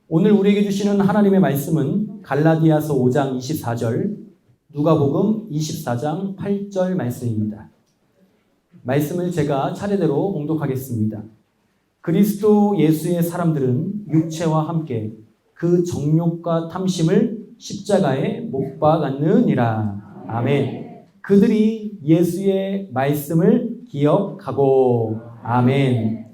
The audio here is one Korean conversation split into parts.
오늘 우리에게 주시는 하나님의 말씀은 갈라디아서 5장 24절, 누가복음 24장 8절 말씀입니다. 말씀을 제가 차례대로 봉독하겠습니다. 그리스도 예수의 사람들은 육체와 함께 그 정욕과 탐심을 십자가에 못 박았느니라. 아멘. 그들이 예수의 말씀을 기억하고. 아멘.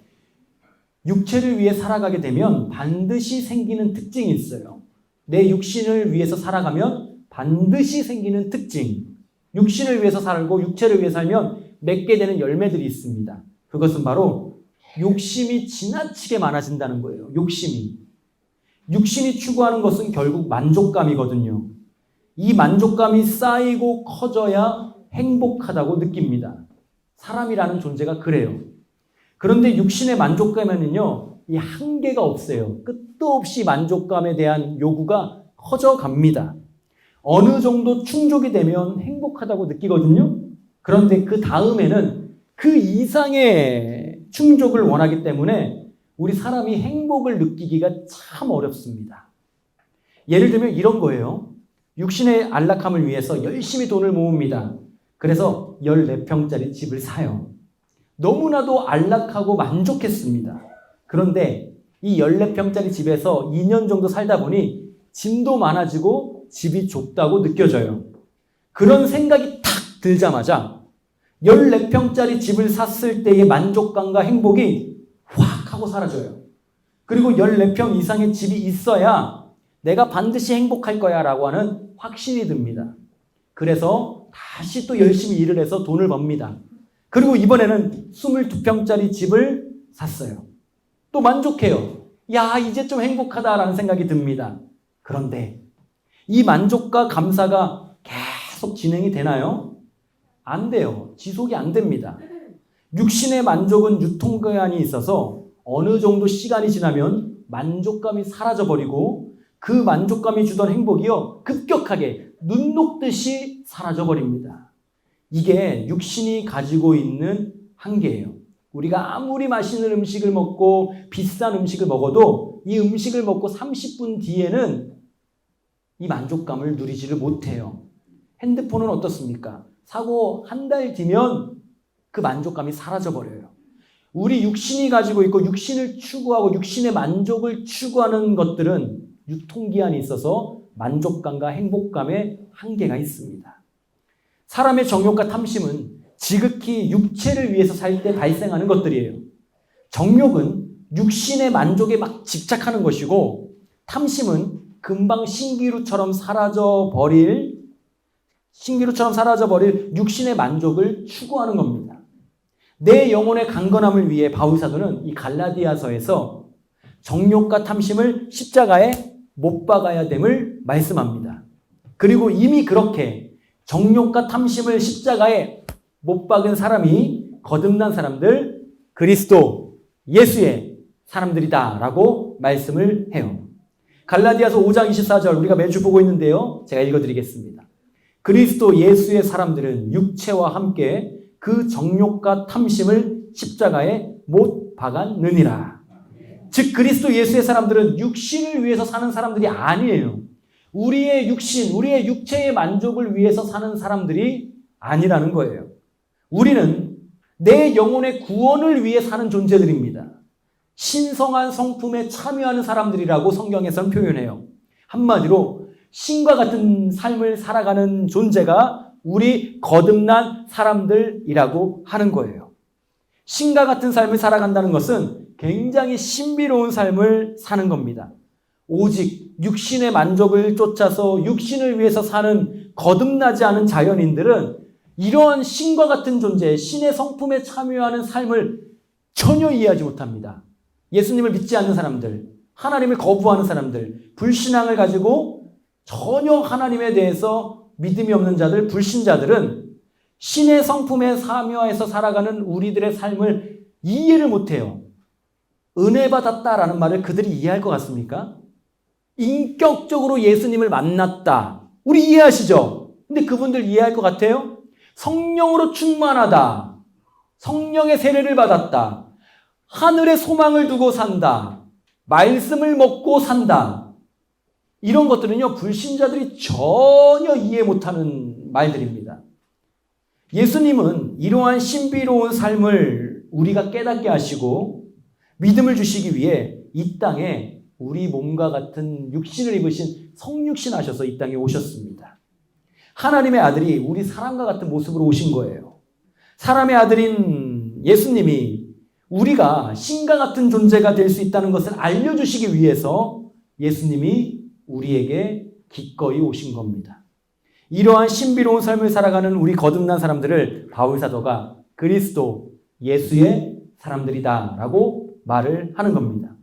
육체를 위해 살아가게 되면 반드시 생기는 특징이 있어요. 내 육신을 위해서 살아가면 반드시 생기는 특징. 육신을 위해서 살고 육체를 위해 살면 맺게 되는 열매들이 있습니다. 그것은 바로 욕심이 지나치게 많아진다는 거예요. 육신이 추구하는 것은 결국 만족감이거든요. 이 만족감이 쌓이고 커져야 행복하다고 느낍니다. 사람이라는 존재가 그래요. 그런데 육신의 만족감에는요, 이 한계가 없어요. 끝도 없이 만족감에 대한 요구가 커져갑니다. 어느 정도 충족이 되면 행복하다고 느끼거든요. 그런데 그 다음에는 그 이상의 충족을 원하기 때문에 우리 사람이 행복을 느끼기가 참 어렵습니다. 예를 들면 이런 거예요. 육신의 안락함을 위해서 열심히 돈을 모읍니다. 그래서 14평짜리 집을 사요. 너무나도 안락하고 만족했습니다. 그런데 이 14평짜리 집에서 2년 정도 살다 보니 짐도 많아지고 집이 좁다고 느껴져요. 그런 생각이 탁 들자마자 14평짜리 집을 샀을 때의 만족감과 행복이 확 하고 사라져요. 그리고 14평 이상의 집이 있어야 내가 반드시 행복할 거야 라고 하는 확신이 듭니다. 그래서 다시 또 열심히 일을 해서 돈을 법니다. 그리고 이번에는 22평짜리 집을 샀어요. 또 만족해요. 야, 이제 좀 행복하다라는 생각이 듭니다. 그런데 이 만족과 감사가 계속 진행이 되나요? 안 돼요. 지속이 안 됩니다. 육신의 만족은 유통기한이 있어서 어느 정도 시간이 지나면 만족감이 사라져버리고 그 만족감이 주던 행복이요, 급격하게 눈 녹듯이 사라져버립니다. 이게 육신이 가지고 있는 한계예요. 우리가 아무리 맛있는 음식을 먹고 비싼 음식을 먹어도 이 음식을 먹고 30분 뒤에는 이 만족감을 누리지를 못해요. 핸드폰은 어떻습니까? 사고 한 달 뒤면 그 만족감이 사라져버려요. 우리 육신이 가지고 있고 육신을 추구하고 육신의 만족을 추구하는 것들은 유통기한이 있어서 만족감과 행복감에 한계가 있습니다. 사람의 정욕과 탐심은 지극히 육체를 위해서 살 때 발생하는 것들이에요. 정욕은 육신의 만족에 막 집착하는 것이고, 탐심은 금방 신기루처럼 사라져버릴 육신의 만족을 추구하는 겁니다. 내 영혼의 강건함을 위해 바울사도는 이 갈라디아서에서 정욕과 탐심을 십자가에 못 박아야 됨을 말씀합니다. 그리고 이미 그렇게 정욕과 탐심을 십자가에 못 박은 사람이 거듭난 사람들, 그리스도 예수의 사람들이다 라고 말씀을 해요. 갈라디아서 5장 24절 우리가 매주 보고 있는데요, 제가 읽어드리겠습니다. 그리스도 예수의 사람들은 육체와 함께 그 정욕과 탐심을 십자가에 못 박았느니라. 즉 그리스도 예수의 사람들은 육신을 위해서 사는 사람들이 아니에요. 우리의 육신, 우리의 육체의 만족을 위해서 사는 사람들이 아니라는 거예요. 우리는 내 영혼의 구원을 위해 사는 존재들입니다. 신성한 성품에 참여하는 사람들이라고 성경에서는 표현해요. 한마디로 신과 같은 삶을 살아가는 존재가 우리 거듭난 사람들이라고 하는 거예요. 신과 같은 삶을 살아간다는 것은 굉장히 신비로운 삶을 사는 겁니다. 오직 육신의 만족을 쫓아서 육신을 위해서 사는 거듭나지 않은 자연인들은 이러한 신과 같은 존재, 신의 성품에 참여하는 삶을 전혀 이해하지 못합니다. 예수님을 믿지 않는 사람들, 하나님을 거부하는 사람들, 불신앙을 가지고 전혀 하나님에 대해서 믿음이 없는 자들, 불신자들은 신의 성품에 참여해서 살아가는 우리들의 삶을 이해를 못해요. 은혜 받았다라는 말을 그들이 이해할 것 같습니까? 인격적으로 예수님을 만났다. 우리 이해하시죠? 근데 그분들 이해할 것 같아요? 성령으로 충만하다. 성령의 세례를 받았다. 하늘의 소망을 두고 산다. 말씀을 먹고 산다. 이런 것들은요, 불신자들이 전혀 이해 못하는 말들입니다. 예수님은 이러한 신비로운 삶을 우리가 깨닫게 하시고 믿음을 주시기 위해 이 땅에 우리 몸과 같은 육신을 입으신 성육신 하셔서 이 땅에 오셨습니다. 하나님의 아들이 우리 사람과 같은 모습으로 오신 거예요. 사람의 아들인 예수님이 우리가 신과 같은 존재가 될 수 있다는 것을 알려주시기 위해서 예수님이 우리에게 기꺼이 오신 겁니다. 이러한 신비로운 삶을 살아가는 우리 거듭난 사람들을 바울 사도가 그리스도 예수의 사람들이다 라고 말을 하는 겁니다.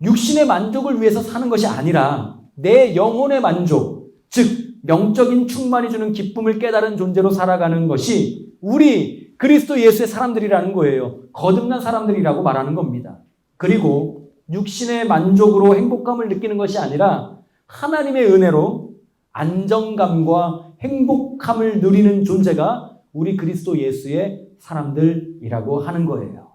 육신의 만족을 위해서 사는 것이 아니라 내 영혼의 만족, 즉 영적인 충만이 주는 기쁨을 깨달은 존재로 살아가는 것이 우리 그리스도 예수의 사람들이라는 거예요. 거듭난 사람들이라고 말하는 겁니다. 그리고 육신의 만족으로 행복감을 느끼는 것이 아니라 하나님의 은혜로 안정감과 행복함을 누리는 존재가 우리 그리스도 예수의 사람들이라고 하는 거예요.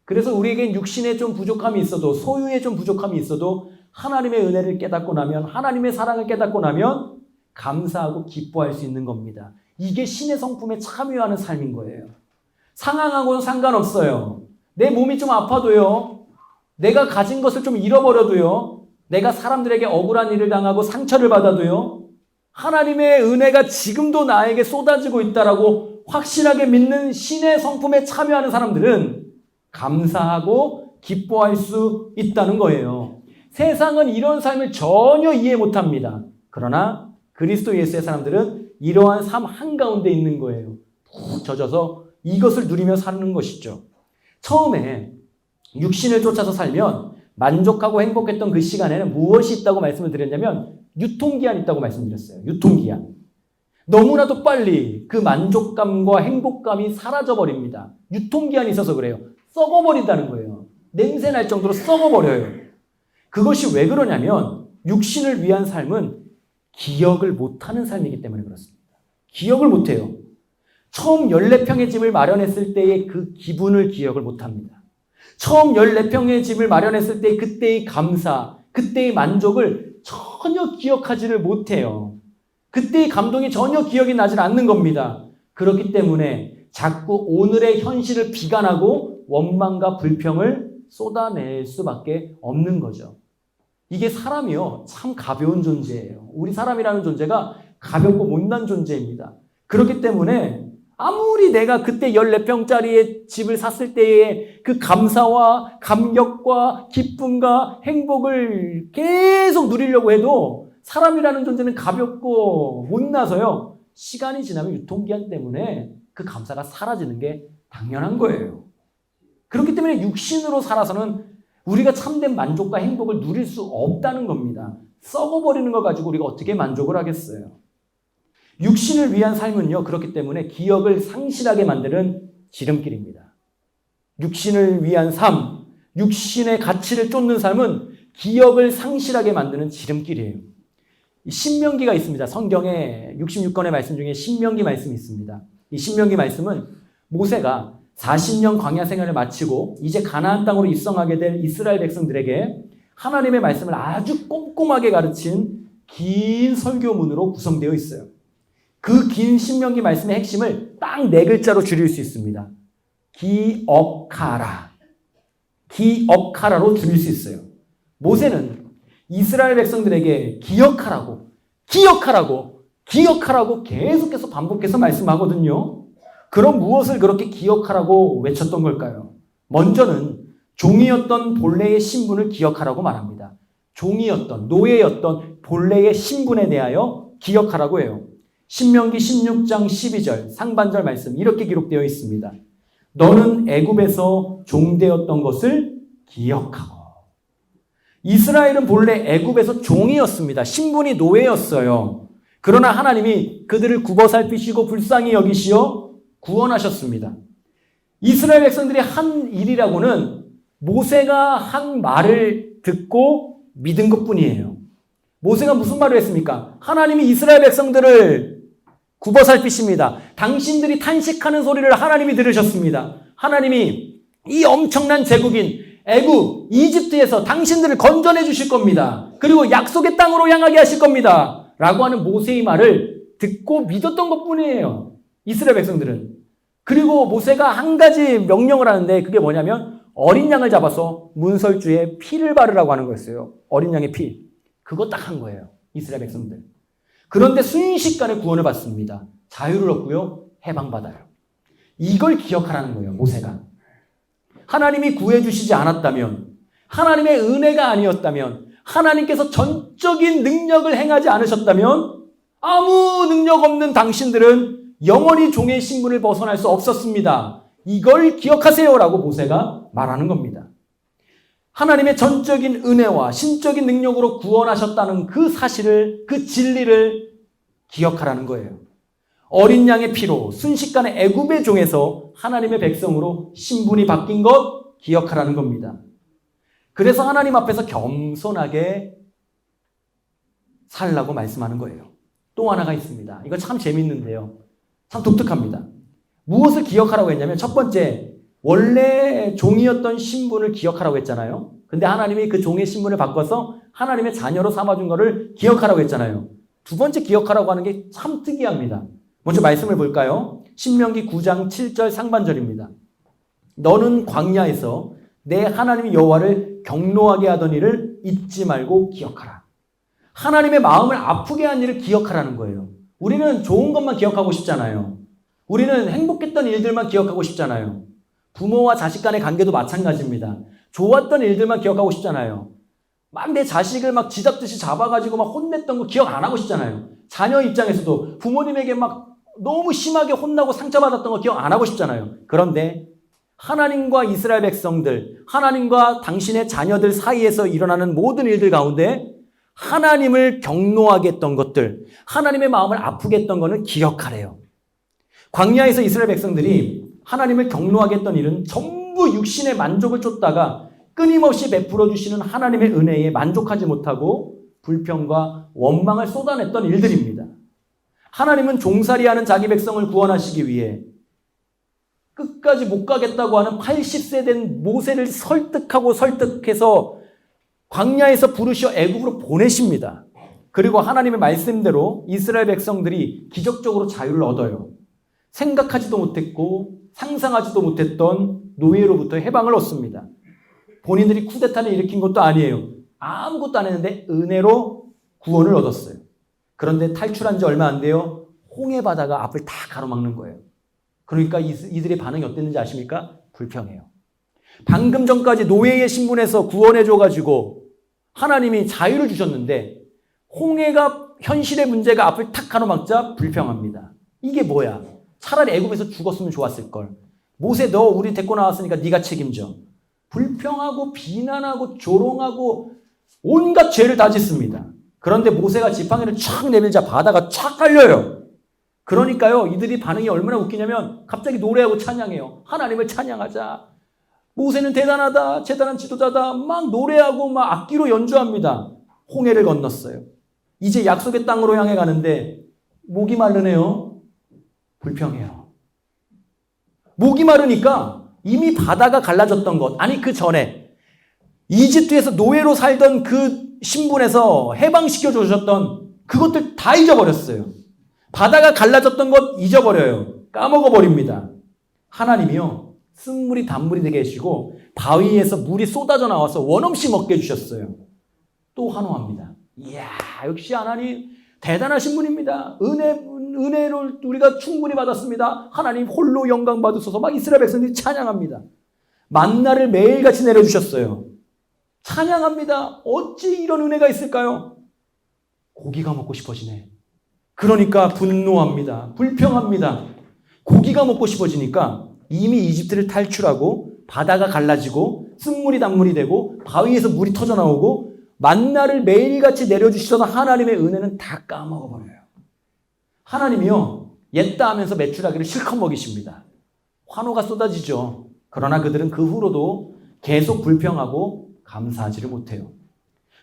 그래서 우리에겐 육신에 좀 부족함이 있어도, 소유에 좀 부족함이 있어도 하나님의 은혜를 깨닫고 나면, 하나님의 사랑을 깨닫고 나면 감사하고 기뻐할 수 있는 겁니다. 이게 신의 성품에 참여하는 삶인 거예요. 상황하고는 상관없어요. 내 몸이 좀 아파도요, 내가 가진 것을 좀 잃어버려도요, 내가 사람들에게 억울한 일을 당하고 상처를 받아도요, 하나님의 은혜가 지금도 나에게 쏟아지고 있다라고 확실하게 믿는 신의 성품에 참여하는 사람들은 감사하고 기뻐할 수 있다는 거예요. 세상은 이런 삶을 전혀 이해 못합니다. 그러나 그리스도 예수의 사람들은 이러한 삶 한가운데 있는 거예요. 푹 젖어서 이것을 누리며 사는 것이죠. 처음에 육신을 쫓아서 살면 만족하고 행복했던 그 시간에는 무엇이 있다고 말씀을 드렸냐면 유통기한이 있다고 말씀드렸어요. 유통기한. 너무나도 빨리 그 만족감과 행복감이 사라져버립니다. 유통기한이 있어서 그래요. 썩어버린다는 거예요. 냄새 날 정도로 썩어버려요. 그것이 왜 그러냐면 육신을 위한 삶은 기억을 못하는 삶이기 때문에 그렇습니다. 기억을 못해요. 처음 14평의 집을 마련했을 때의 그 기분을 기억을 못합니다. 처음 14평의 집을 마련했을 때 그때의 감사, 그때의 만족을 전혀 기억하지를 못해요. 그때의 감동이 전혀 기억이 나질 않는 겁니다. 그렇기 때문에 자꾸 오늘의 현실을 비관하고 원망과 불평을 쏟아낼 수밖에 없는 거죠. 이게 사람이요, 참 가벼운 존재예요. 우리 사람이라는 존재가 가볍고 못난 존재입니다. 그렇기 때문에 아무리 내가 그때 14평짜리의 집을 샀을 때의 그 감사와 감격과 기쁨과 행복을 계속 누리려고 해도 사람이라는 존재는 가볍고 못나서요, 시간이 지나면 유통기한 때문에 그 감사가 사라지는 게 당연한 거예요. 그렇기 때문에 육신으로 살아서는 우리가 참된 만족과 행복을 누릴 수 없다는 겁니다. 썩어버리는 걸 가지고 우리가 어떻게 만족을 하겠어요. 육신을 위한 삶은요, 그렇기 때문에 기억을 상실하게 만드는 지름길입니다. 육신을 위한 삶, 육신의 가치를 쫓는 삶은 기억을 상실하게 만드는 지름길이에요. 신명기가 있습니다. 성경에 66권의 말씀 중에 신명기 말씀이 있습니다. 이 신명기 말씀은 모세가 40년 광야 생활을 마치고 이제 가나안 땅으로 입성하게 될 이스라엘 백성들에게 하나님의 말씀을 아주 꼼꼼하게 가르친 긴 설교문으로 구성되어 있어요. 그 긴 신명기 말씀의 핵심을 딱 4글자로 줄일 수 있습니다. 기억하라. 기억하라로 줄일 수 있어요. 모세는 이스라엘 백성들에게 기억하라고 계속해서 반복해서 말씀하거든요. 그럼 무엇을 그렇게 기억하라고 외쳤던 걸까요? 먼저는 종이었던 본래의 신분을 기억하라고 말합니다. 종이었던, 노예였던 본래의 신분에 대하여 기억하라고 해요. 신명기 16장 12절 상반절 말씀 이렇게 기록되어 있습니다. 너는 애굽에서 종되었던 것을 기억하고. 이스라엘은 본래 애굽에서 종이었습니다. 신분이 노예였어요. 그러나 하나님이 그들을 굽어 살피시고 불쌍히 여기시어 구원하셨습니다. 이스라엘 백성들이 한 일이라고는 모세가 한 말을 듣고 믿은 것뿐이에요. 모세가 무슨 말을 했습니까? 하나님이 이스라엘 백성들을 굽어 살피십니다. 당신들이 탄식하는 소리를 하나님이 들으셨습니다. 하나님이 이 엄청난 제국인 애굽, 이집트에서 당신들을 건져내 주실 겁니다. 그리고 약속의 땅으로 향하게 하실 겁니다. 라고 하는 모세의 말을 듣고 믿었던 것뿐이에요. 이스라엘 백성들은. 그리고 모세가 한 가지 명령을 하는데 그게 뭐냐면 어린 양을 잡아서 문설주에 피를 바르라고 하는 거였어요. 어린 양의 피. 그거 딱 한 거예요. 이스라엘 백성들. 그런데 순식간에 구원을 받습니다. 자유를 얻고요. 해방받아요. 이걸 기억하라는 거예요. 모세가. 하나님이 구해주시지 않았다면, 하나님의 은혜가 아니었다면, 하나님께서 전적인 능력을 행하지 않으셨다면 아무 능력 없는 당신들은 영원히 종의 신분을 벗어날 수 없었습니다. 이걸 기억하세요라고 모세가 말하는 겁니다. 하나님의 전적인 은혜와 신적인 능력으로 구원하셨다는 그 사실을, 그 진리를 기억하라는 거예요. 어린 양의 피로 순식간에 애굽의 종에서 하나님의 백성으로 신분이 바뀐 것 기억하라는 겁니다. 그래서 하나님 앞에서 겸손하게 살라고 말씀하는 거예요. 또 하나가 있습니다. 이거 참 재밌는데요. 참 독특합니다. 무엇을 기억하라고 했냐면 첫 번째, 원래 종이었던 신분을 기억하라고 했잖아요. 근데 하나님이 그 종의 신분을 바꿔서 하나님의 자녀로 삼아준 거를 기억하라고 했잖아요. 두 번째 기억하라고 하는 게 참 특이합니다. 먼저 말씀을 볼까요? 신명기 9장 7절 상반절입니다. 너는 광야에서 내 하나님 여호와를 경노하게 하던 일을 잊지 말고 기억하라. 하나님의 마음을 아프게 한 일을 기억하라는 거예요. 우리는 좋은 것만 기억하고 싶잖아요. 우리는 행복했던 일들만 기억하고 싶잖아요. 부모와 자식 간의 관계도 마찬가지입니다. 좋았던 일들만 기억하고 싶잖아요. 막 내 자식을 막 쥐잡듯이 잡아가지고 막 혼냈던 거 기억 안 하고 싶잖아요. 자녀 입장에서도 부모님에게 막 너무 심하게 혼나고 상처받았던 거 기억 안 하고 싶잖아요. 그런데 하나님과 이스라엘 백성들, 하나님과 당신의 자녀들 사이에서 일어나는 모든 일들 가운데 하나님을 경노하게 했던 것들, 하나님의 마음을 아프게 했던 거는 기억하래요. 광야에서 이스라엘 백성들이 하나님을 경노하게 했던 일은 전부 육신의 만족을 쫓다가 끊임없이 베풀어 주시는 하나님의 은혜에 만족하지 못하고 불평과 원망을 쏟아냈던 일들입니다. 하나님은 종살이하는 자기 백성을 구원하시기 위해 끝까지 못 가겠다고 하는 80세 된 모세를 설득해서 광야에서 부르셔 애굽으로 보내십니다. 그리고 하나님의 말씀대로 이스라엘 백성들이 기적적으로 자유를 얻어요. 생각하지도 못했고 상상하지도 못했던 노예로부터 해방을 얻습니다. 본인들이 쿠데타를 일으킨 것도 아니에요. 아무것도 안 했는데 은혜로 구원을 얻었어요. 그런데 탈출한 지 얼마 안 돼요. 홍해 바다가 앞을 다 가로막는 거예요. 그러니까 이들의 반응이 어땠는지 아십니까? 불평해요. 방금 전까지 노예의 신분에서 구원해줘가지고 하나님이 자유를 주셨는데 홍해가 현실의 문제가 앞을 탁 가로막자 불평합니다. 이게 뭐야? 차라리 애굽에서 죽었으면 좋았을 걸. 모세 너 우리 데리고 나왔으니까 네가 책임져. 불평하고 비난하고 조롱하고 온갖 죄를 다 짓습니다. 그런데 모세가 지팡이를 촥 내밀자 바다가 촥 깔려요. 그러니까요, 이들이 반응이 얼마나 웃기냐면 갑자기 노래하고 찬양해요. 하나님을 찬양하자. 모세는 대단하다, 대단한 지도자다. 막 노래하고 막 악기로 연주합니다. 홍해를 건넜어요. 이제 약속의 땅으로 향해 가는데 목이 마르네요. 불평해요. 목이 마르니까 이미 바다가 갈라졌던 것, 아니 그 전에 이집트에서 노예로 살던 그 신분에서 해방시켜 주셨던 그것들 다 잊어버렸어요. 바다가 갈라졌던 것 잊어버려요. 까먹어버립니다. 하나님이요, 쓴물이 단물이 되게 해주시고 바위에서 물이 쏟아져 나와서 원없이 먹게 해주셨어요. 또 환호합니다. 이야, 역시 하나님 대단하신 분입니다. 은혜를 우리가 충분히 받았습니다. 하나님 홀로 영광 받으소서. 막 이스라엘 백성들이 찬양합니다. 만나를 매일같이 내려주셨어요. 찬양합니다. 어찌 이런 은혜가 있을까요? 고기가 먹고 싶어지네. 그러니까 분노합니다. 불평합니다. 고기가 먹고 싶어지니까 이미 이집트를 탈출하고 바다가 갈라지고 쓴물이 단물이 되고 바위에서 물이 터져 나오고 만나를 매일같이 내려주시던 하나님의 은혜는 다 까먹어버려요. 하나님이요, 옛다 하면서 메추라기를 실컷 먹이십니다. 환호가 쏟아지죠. 그러나 그들은 그 후로도 계속 불평하고 감사하지를 못해요.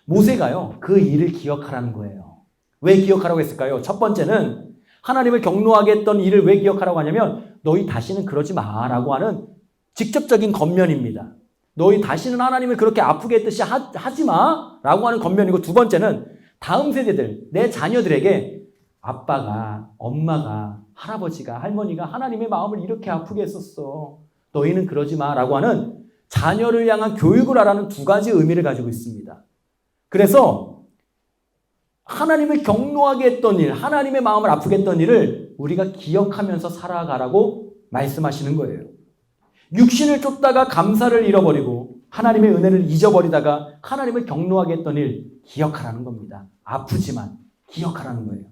모세가요, 그 일을 기억하라는 거예요. 왜 기억하라고 했을까요? 첫 번째는 하나님을 경노하게 했던 일을 왜 기억하라고 하냐면 너희 다시는 그러지 마라고 하는 직접적인 권면입니다. 너희 다시는 하나님을 그렇게 아프게 했듯이 하지 마 라고 하는 권면이고, 두 번째는 다음 세대들, 내 자녀들에게 아빠가, 엄마가, 할아버지가, 할머니가 하나님의 마음을 이렇게 아프게 했었어. 너희는 그러지 마 라고 하는 자녀를 향한 교육을 하라는 두 가지 의미를 가지고 있습니다. 그래서 하나님을 경노하게 했던 일, 하나님의 마음을 아프게 했던 일을 우리가 기억하면서 살아가라고 말씀하시는 거예요. 육신을 쫓다가 감사를 잃어버리고 하나님의 은혜를 잊어버리다가 하나님을 경노하게 했던 일 기억하라는 겁니다. 아프지만 기억하라는 거예요.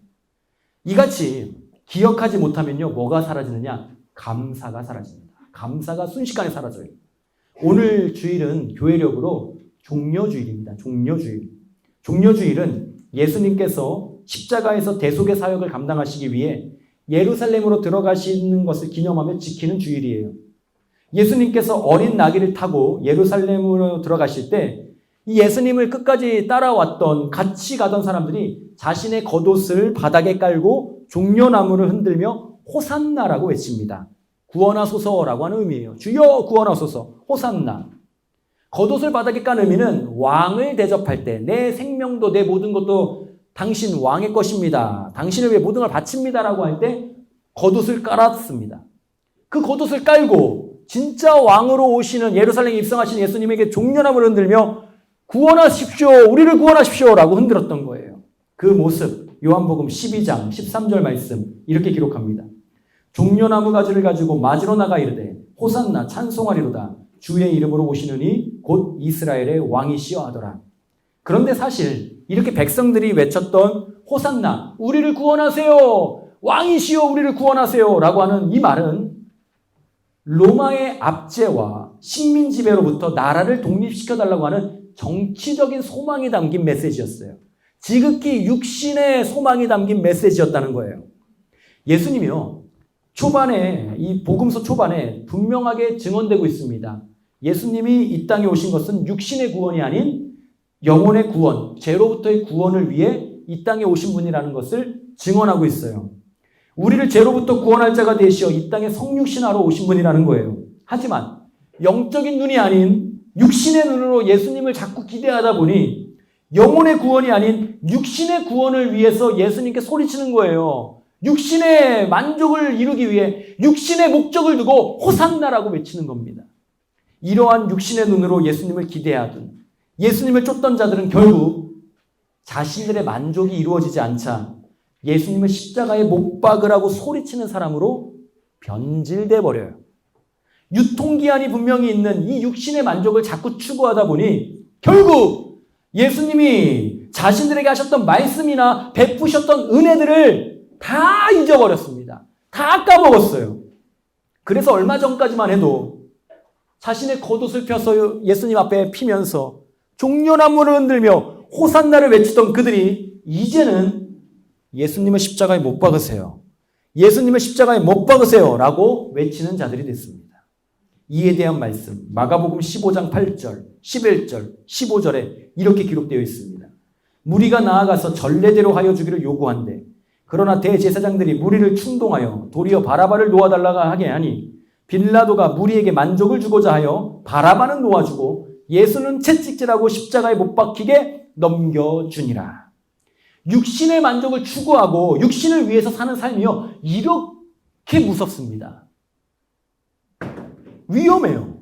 이같이 기억하지 못하면요, 뭐가 사라지느냐? 감사가 사라집니다. 감사가 순식간에 사라져요. 오늘 주일은 교회력으로 종려주일입니다. 종려주일. 종려주일은 예수님께서 십자가에서 대속의 사역을 감당하시기 위해 예루살렘으로 들어가시는 것을 기념하며 지키는 주일이에요. 예수님께서 어린 나귀를 타고 예루살렘으로 들어가실 때 이 예수님을 끝까지 따라왔던, 같이 가던 사람들이 자신의 겉옷을 바닥에 깔고 종려나무를 흔들며 호산나라고 외칩니다. 구원하소서라고 하는 의미예요. 주여 구원하소서, 호산나. 겉옷을 바닥에 깐 의미는 왕을 대접할 때 내 생명도 내 모든 것도 당신 왕의 것입니다. 당신을 위해 모든 걸 바칩니다라고 할 때 겉옷을 깔았습니다. 그 겉옷을 깔고 진짜 왕으로 오시는, 예루살렘에 입성하신 예수님에게 종려나무를 흔들며 구원하십시오, 우리를 구원하십시오 라고 흔들었던 거예요. 그 모습 요한복음 12장 13절 말씀 이렇게 기록합니다. 종려나무 가지를 가지고 맞으러 나가 이르되 호산나 찬송하리로다, 주의 이름으로 오시느니 곧 이스라엘의 왕이시여 하더라. 그런데 사실 이렇게 백성들이 외쳤던 호산나, 우리를 구원하세요, 왕이시여 우리를 구원하세요 라고 하는 이 말은 로마의 압제와 식민 지배로부터 나라를 독립시켜달라고 하는 정치적인 소망이 담긴 메시지였어요. 지극히 육신의 소망이 담긴 메시지였다는 거예요. 예수님이요, 초반에, 이 복음서 초반에 분명하게 증언되고 있습니다. 예수님이 이 땅에 오신 것은 육신의 구원이 아닌 영혼의 구원, 죄로부터의 구원을 위해 이 땅에 오신 분이라는 것을 증언하고 있어요. 우리를 죄로부터 구원할 자가 되시어 이 땅에 성육신하러 오신 분이라는 거예요. 하지만 영적인 눈이 아닌 육신의 눈으로 예수님을 자꾸 기대하다 보니 영혼의 구원이 아닌 육신의 구원을 위해서 예수님께 소리치는 거예요. 육신의 만족을 이루기 위해 육신의 목적을 두고 호산나라고 외치는 겁니다. 이러한 육신의 눈으로 예수님을 기대하던, 예수님을 쫓던 자들은 결국 자신들의 만족이 이루어지지 않자 예수님을 십자가에 못 박으라고 소리치는 사람으로 변질돼 버려요. 유통기한이 분명히 있는 이 육신의 만족을 자꾸 추구하다 보니 결국 예수님이 자신들에게 하셨던 말씀이나 베푸셨던 은혜들을 다 잊어버렸습니다. 다 까먹었어요. 그래서 얼마 전까지만 해도 자신의 겉옷을 펴서 예수님 앞에 피면서 종려나무를 흔들며 호산나를 외치던 그들이 이제는 예수님을 십자가에 못 박으세요, 예수님을 십자가에 못 박으세요 라고 외치는 자들이 됐습니다. 이에 대한 말씀 마가복음 15장 8절, 11절, 15절에 이렇게 기록되어 있습니다. 무리가 나아가서 전례대로 하여 주기를 요구한대 그러나 대제사장들이 무리를 충동하여 도리어 바라바를 놓아달라고 하게 하니 빌라도가 무리에게 만족을 주고자 하여 바라바는 놓아주고 예수는 채찍질하고 십자가에 못 박히게 넘겨주니라. 육신의 만족을 추구하고 육신을 위해서 사는 삶이요, 이렇게 무섭습니다. 위험해요.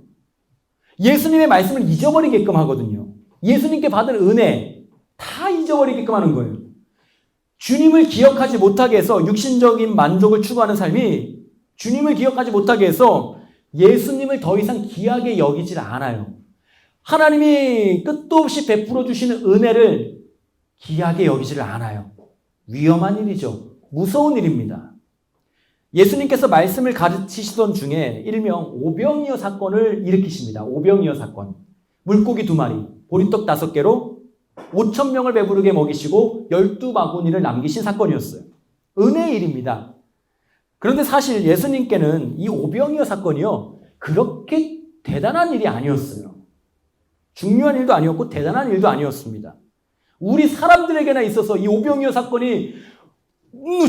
예수님의 말씀을 잊어버리게끔 하거든요. 예수님께 받은 은혜 다 잊어버리게끔 하는 거예요. 주님을 기억하지 못하게 해서 육신적인 만족을 추구하는 삶이 주님을 기억하지 못하게 해서 예수님을 더 이상 귀하게 여기질 않아요. 하나님이 끝도 없이 베풀어 주시는 은혜를 귀하게 여기지를 않아요. 위험한 일이죠. 무서운 일입니다. 예수님께서 말씀을 가르치시던 중에 일명 오병이어 사건을 일으키십니다. 오병이어 사건. 물고기 2마리, 보리떡 5개로 5,000명을 배부르게 먹이시고 12바구니를 남기신 사건이었어요. 은혜의 일입니다. 그런데 사실 예수님께는 이 오병이어 사건이요, 그렇게 대단한 일이 아니었어요. 중요한 일도 아니었고 대단한 일도 아니었습니다. 우리 사람들에게나 있어서 이 오병이어 사건이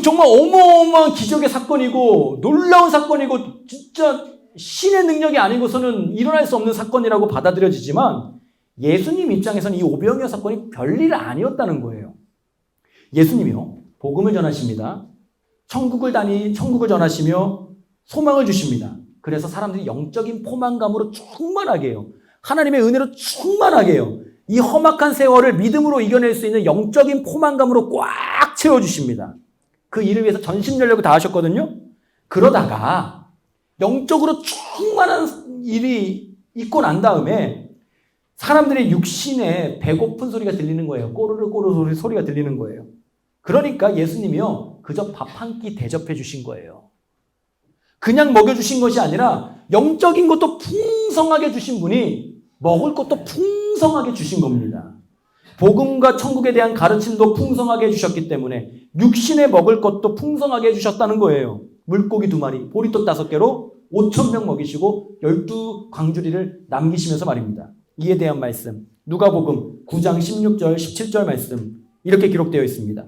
정말 어마어마한 기적의 사건이고 놀라운 사건이고 진짜 신의 능력이 아니고서는 일어날 수 없는 사건이라고 받아들여지지만 예수님 입장에서는 이 오병이어 사건이 별일 아니었다는 거예요. 예수님이요, 복음을 전하십니다. 천국을 전하시며 소망을 주십니다. 그래서 사람들이 영적인 포만감으로 충만하게 해요. 하나님의 은혜로 충만하게 해요. 이 험악한 세월을 믿음으로 이겨낼 수 있는 영적인 포만감으로 꽉 채워주십니다. 그 일을 위해서 전심전력을 다하셨거든요. 그러다가 영적으로 충만한 일이 있고 난 다음에 사람들의 육신에 배고픈 소리가 들리는 거예요. 꼬르르 꼬르르 소리가 들리는 거예요. 그러니까 예수님이요, 그저 밥 한 끼 대접해 주신 거예요. 그냥 먹여주신 것이 아니라 영적인 것도 풍성하게 주신 분이 먹을 것도 풍성하게 주신 겁니다. 복음과 천국에 대한 가르침도 풍성하게 해주셨기 때문에 육신에 먹을 것도 풍성하게 해주셨다는 거예요. 물고기 2마리, 보리떡 5개로 5,000명 먹이시고 12광주리를 남기시면서 말입니다. 이에 대한 말씀, 누가복음 9장 16절 17절 말씀 이렇게 기록되어 있습니다.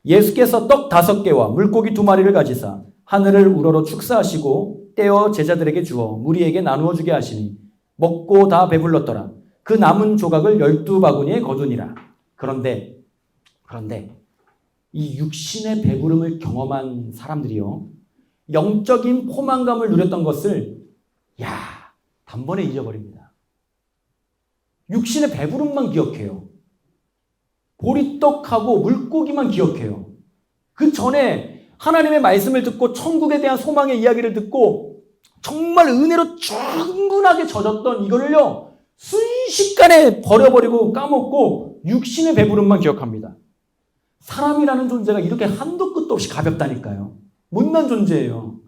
예수께서 떡 5개와 물고기 2마리를 가지사 하늘을 우러러 축사하시고 떼어 제자들에게 주어 무리에게 나누어 주게 하시니 먹고 다 배불렀더라. 그 남은 조각을 12바구니에 거두니라. 그런데 이 육신의 배부름을 경험한 사람들이요, 영적인 포만감을 누렸던 것을 단번에 잊어버립니다. 육신의 배부름만 기억해요. 보리떡하고 물고기만 기억해요. 그 전에 하나님의 말씀을 듣고 천국에 대한 소망의 이야기를 듣고 정말 은혜로 충분하게 젖었던 이거를요, 순식간에 버려버리고 까먹고 육신의 배부름만 기억합니다. 사람이라는 존재가 이렇게 한도 끝도 없이 가볍다니까요. 못난 존재예요.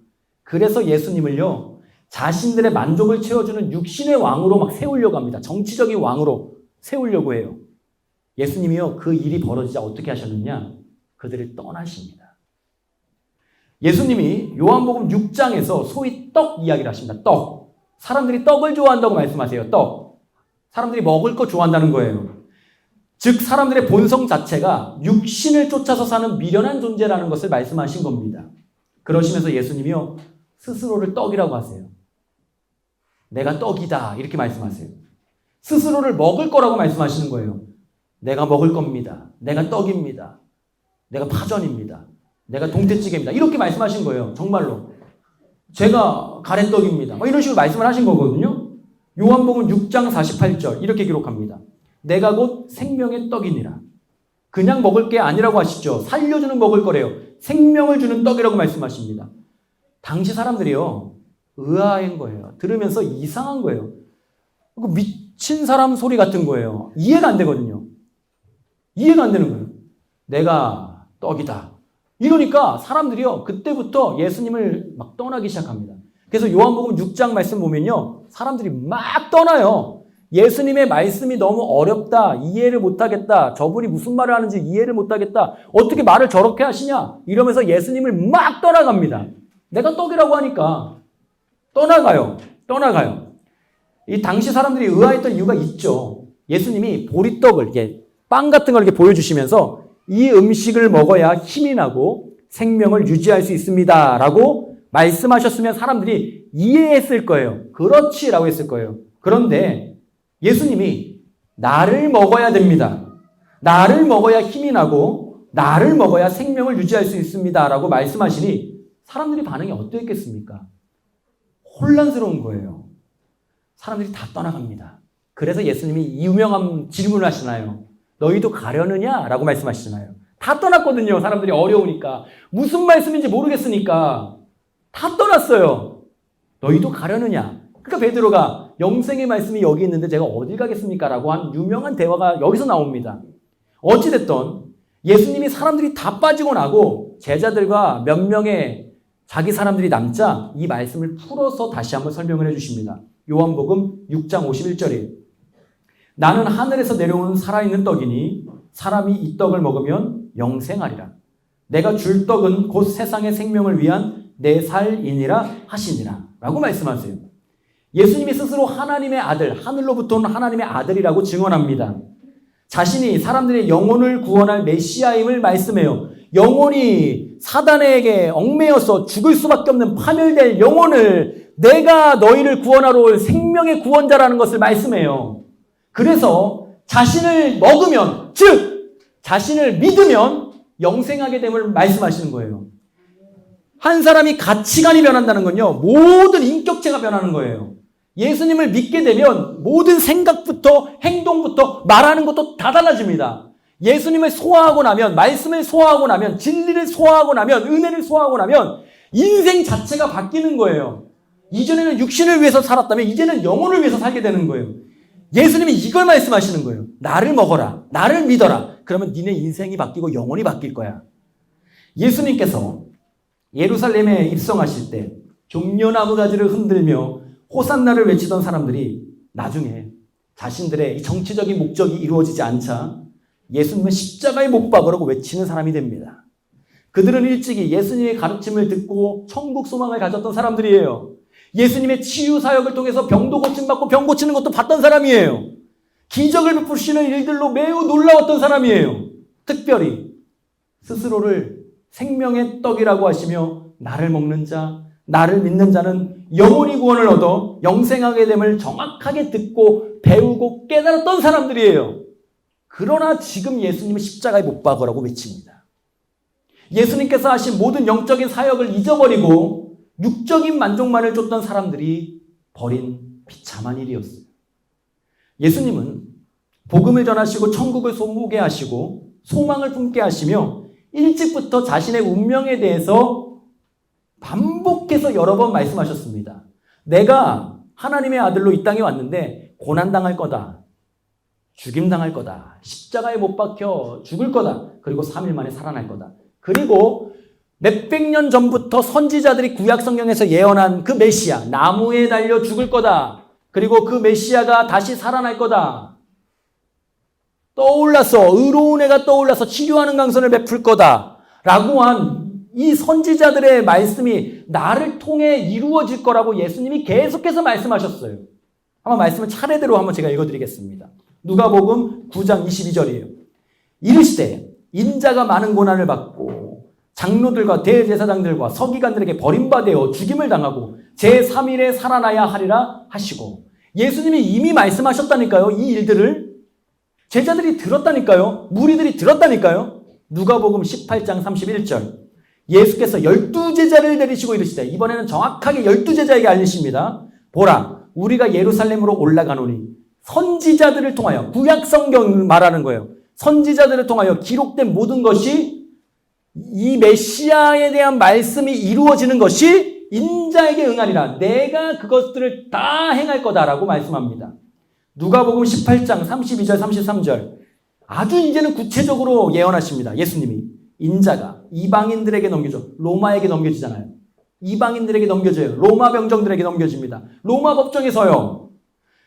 그래서 예수님을요, 자신들의 만족을 채워주는 육신의 왕으로 막 세우려고 합니다. 정치적인 왕으로 세우려고 해요. 예수님이요, 그 일이 벌어지자 어떻게 하셨느냐? 그들을 떠나십니다. 예수님이 요한복음 6장에서 소위 떡 이야기를 하십니다. 떡. 사람들이 떡을 좋아한다고 말씀하세요. 떡. 사람들이 먹을 거 좋아한다는 거예요. 즉 사람들의 본성 자체가 육신을 쫓아서 사는 미련한 존재라는 것을 말씀하신 겁니다. 그러시면서 예수님이요, 스스로를 떡이라고 하세요. 내가 떡이다 이렇게 말씀하세요. 스스로를 먹을 거라고 말씀하시는 거예요. 내가 먹을 겁니다. 내가 떡입니다. 내가 파전입니다. 내가 동태찌개입니다. 이렇게 말씀하신 거예요. 정말로. 제가 가래떡입니다. 이런 식으로 말씀을 하신 거거든요. 요한복음 6장 48절 이렇게 기록합니다. 내가 곧 생명의 떡이니라. 그냥 먹을 게 아니라고 하시죠. 살려주는 먹을 거래요. 생명을 주는 떡이라고 말씀하십니다. 당시 사람들이요, 의아한 거예요. 들으면서 이상한 거예요. 미친 사람 소리 같은 거예요. 이해가 안 되거든요. 이해가 안 되는 거예요. 내가 떡이다. 이러니까 사람들이요, 그때부터 예수님을 막 떠나기 시작합니다. 그래서 요한복음 6장 말씀 보면요, 사람들이 막 떠나요. 예수님의 말씀이 너무 어렵다, 이해를 못하겠다, 저분이 무슨 말을 하는지 이해를 못하겠다, 어떻게 말을 저렇게 하시냐, 이러면서 예수님을 막 떠나갑니다. 내가 떡이라고 하니까 떠나가요. 이 당시 사람들이 의아했던 이유가 있죠. 예수님이 보리떡을, 이게 빵 같은 걸 이렇게 보여주시면서 이 음식을 먹어야 힘이 나고 생명을 유지할 수 있습니다 라고 말씀하셨으면 사람들이 이해했을 거예요. 그렇지 라고 했을 거예요. 그런데 예수님이 나를 먹어야 됩니다. 나를 먹어야 힘이 나고 나를 먹어야 생명을 유지할 수 있습니다 라고 말씀하시니 사람들이 반응이 어떠했겠습니까? 혼란스러운 거예요. 사람들이 다 떠나갑니다. 그래서 예수님이 유명한 질문을 하시나요? 너희도 가려느냐? 라고 말씀하시잖아요. 다 떠났거든요. 사람들이 어려우니까. 무슨 말씀인지 모르겠으니까. 다 떠났어요. 너희도 가려느냐? 그러니까 베드로가 영생의 말씀이 여기 있는데 제가 어딜 가겠습니까? 라고 한 유명한 대화가 여기서 나옵니다. 어찌됐든 예수님이 사람들이 다 빠지고 나고 제자들과 몇 명의 자기 사람들이 남자 이 말씀을 풀어서 다시 한번 설명을 해주십니다. 요한복음 6장 51절에 나는 하늘에서 내려온 살아있는 떡이니 사람이 이 떡을 먹으면 영생하리라. 내가 줄 떡은 곧 세상의 생명을 위한 내 살이니라 하시니라 라고 말씀하세요. 예수님이 스스로 하나님의 아들, 하늘로부터 온 하나님의 아들이라고 증언합니다. 자신이 사람들의 영혼을 구원할 메시아임을 말씀해요. 영혼이 사단에게 얽매여서 죽을 수밖에 없는 파멸될 영혼을 내가 너희를 구원하러 올 생명의 구원자라는 것을 말씀해요. 그래서 자신을 먹으면, 즉 자신을 믿으면 영생하게 됨을 말씀하시는 거예요. 한 사람이 가치관이 변한다는 건요, 모든 인격체가 변하는 거예요. 예수님을 믿게 되면 모든 생각부터 행동부터 말하는 것도 다 달라집니다. 예수님을 소화하고 나면, 말씀을 소화하고 나면, 진리를 소화하고 나면, 은혜를 소화하고 나면 인생 자체가 바뀌는 거예요. 이전에는 육신을 위해서 살았다면 이제는 영혼을 위해서 살게 되는 거예요. 예수님이 이걸 말씀하시는 거예요. 나를 먹어라. 나를 믿어라. 그러면 니네 인생이 바뀌고 영혼이 바뀔 거야. 예수님께서 예루살렘에 입성하실 때 종려나무 가지를 흔들며 호산나를 외치던 사람들이 나중에 자신들의 이 정치적인 목적이 이루어지지 않자 예수님은 십자가에 못 박으라고 외치는 사람이 됩니다. 그들은 일찍이 예수님의 가르침을 듣고 천국 소망을 가졌던 사람들이에요. 예수님의 치유 사역을 통해서 병도 고침받고 병 고치는 것도 봤던 사람이에요. 기적을 베푸시는 일들로 매우 놀라웠던 사람이에요. 특별히 스스로를 생명의 떡이라고 하시며 나를 먹는 자, 나를 믿는 자는 영원히 구원을 얻어 영생하게 됨을 정확하게 듣고 배우고 깨달았던 사람들이에요. 그러나 지금 예수님은 십자가에 못 박으라고 외칩니다. 예수님께서 하신 모든 영적인 사역을 잊어버리고 육적인 만족만을 쫓던 사람들이 벌인 비참한 일이었어요. 예수님은 복음을 전하시고 천국을 소문게 하시고 소망을 품게 하시며 일찍부터 자신의 운명에 대해서 반복해서 여러 번 말씀하셨습니다. 내가 하나님의 아들로 이 땅에 왔는데 고난당할 거다. 죽임당할 거다. 십자가에 못 박혀 죽을 거다. 그리고 3일 만에 살아날 거다. 그리고 몇백 년 전부터 선지자들이 구약 성경에서 예언한 그 메시아, 나무에 달려 죽을 거다. 그리고 그 메시아가 다시 살아날 거다. 떠올라서, 의로운 애가 떠올라서 치료하는 강선을 베풀 거다. 라고 한 이 선지자들의 말씀이 나를 통해 이루어질 거라고 예수님이 계속해서 말씀하셨어요. 한번 말씀을 차례대로 한번 제가 읽어드리겠습니다. 누가복음 9장 22절이에요. 이르시되 인자가 많은 고난을 받고 장로들과 대제사장들과 서기관들에게 버림받아 죽임을 당하고 제3일에 살아나야 하리라 하시고, 예수님이 이미 말씀하셨다니까요. 이 일들을 제자들이 들었다니까요. 무리들이 들었다니까요. 누가복음 18장 31절. 예수께서 12제자를 데리시고 이르시되, 이번에는 정확하게 12제자에게 알리십니다. 보라, 우리가 예루살렘으로 올라가노니 선지자들을 통하여, 구약 성경 말하는 거예요. 선지자들을 통하여 기록된 모든 것이, 이 메시아에 대한 말씀이 이루어지는 것이 인자에게 응하리라. 내가 그것들을 다 행할 거다라고 말씀합니다. 누가복음 18장 32절 33절. 아주 이제는 구체적으로 예언하십니다. 예수님이 인자가 이방인들에게 넘겨져, 로마에게 넘겨지잖아요. 이방인들에게 넘겨져요. 로마 병정들에게 넘겨집니다. 로마 법정에서요,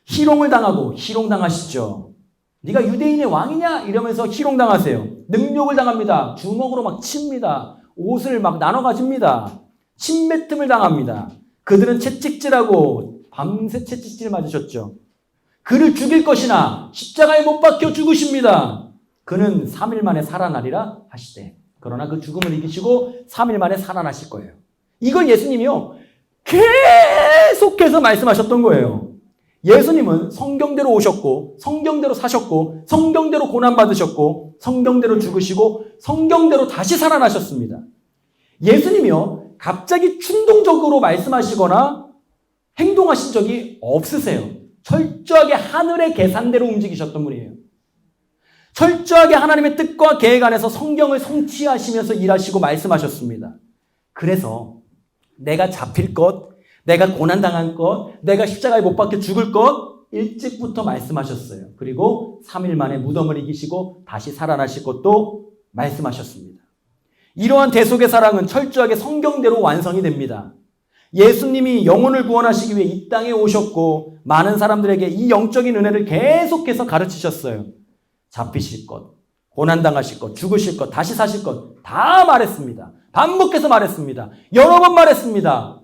희롱을 당하고, 희롱당하시죠. 네가 유대인의 왕이냐? 이러면서 희롱당하세요. 능욕을 당합니다. 주먹으로 막 칩니다. 옷을 막 나눠 가집니다. 침뱉음을 당합니다. 그들은 채찍질하고 밤새 채찍질 맞으셨죠. 그를 죽일 것이나 십자가에 못 박혀 죽으십니다. 그는 3일 만에 살아나리라 하시되, 그러나 그 죽음을 이기시고 3일 만에 살아나실 거예요. 이걸 예수님이요, 계속해서 말씀하셨던 거예요. 예수님은 성경대로 오셨고, 성경대로 사셨고, 성경대로 고난받으셨고, 성경대로 죽으시고, 성경대로 다시 살아나셨습니다. 예수님이요, 갑자기 충동적으로 말씀하시거나 행동하신 적이 없으세요. 철저하게 하늘의 계산대로 움직이셨던 분이에요. 철저하게 하나님의 뜻과 계획 안에서 성경을 성취하시면서 일하시고 말씀하셨습니다. 그래서 내가 잡힐 것, 내가 고난당할 것, 내가 십자가에 못 박혀 죽을 것 일찍부터 말씀하셨어요. 그리고 3일 만에 무덤을 이기시고 다시 살아나실 것도 말씀하셨습니다. 이러한 대속의 사랑은 철저하게 성경대로 완성이 됩니다. 예수님이 영혼을 구원하시기 위해 이 땅에 오셨고 많은 사람들에게 이 영적인 은혜를 계속해서 가르치셨어요. 잡히실 것, 고난당하실 것, 죽으실 것, 다시 사실 것 다 말했습니다. 반복해서 말했습니다. 여러 번 말했습니다.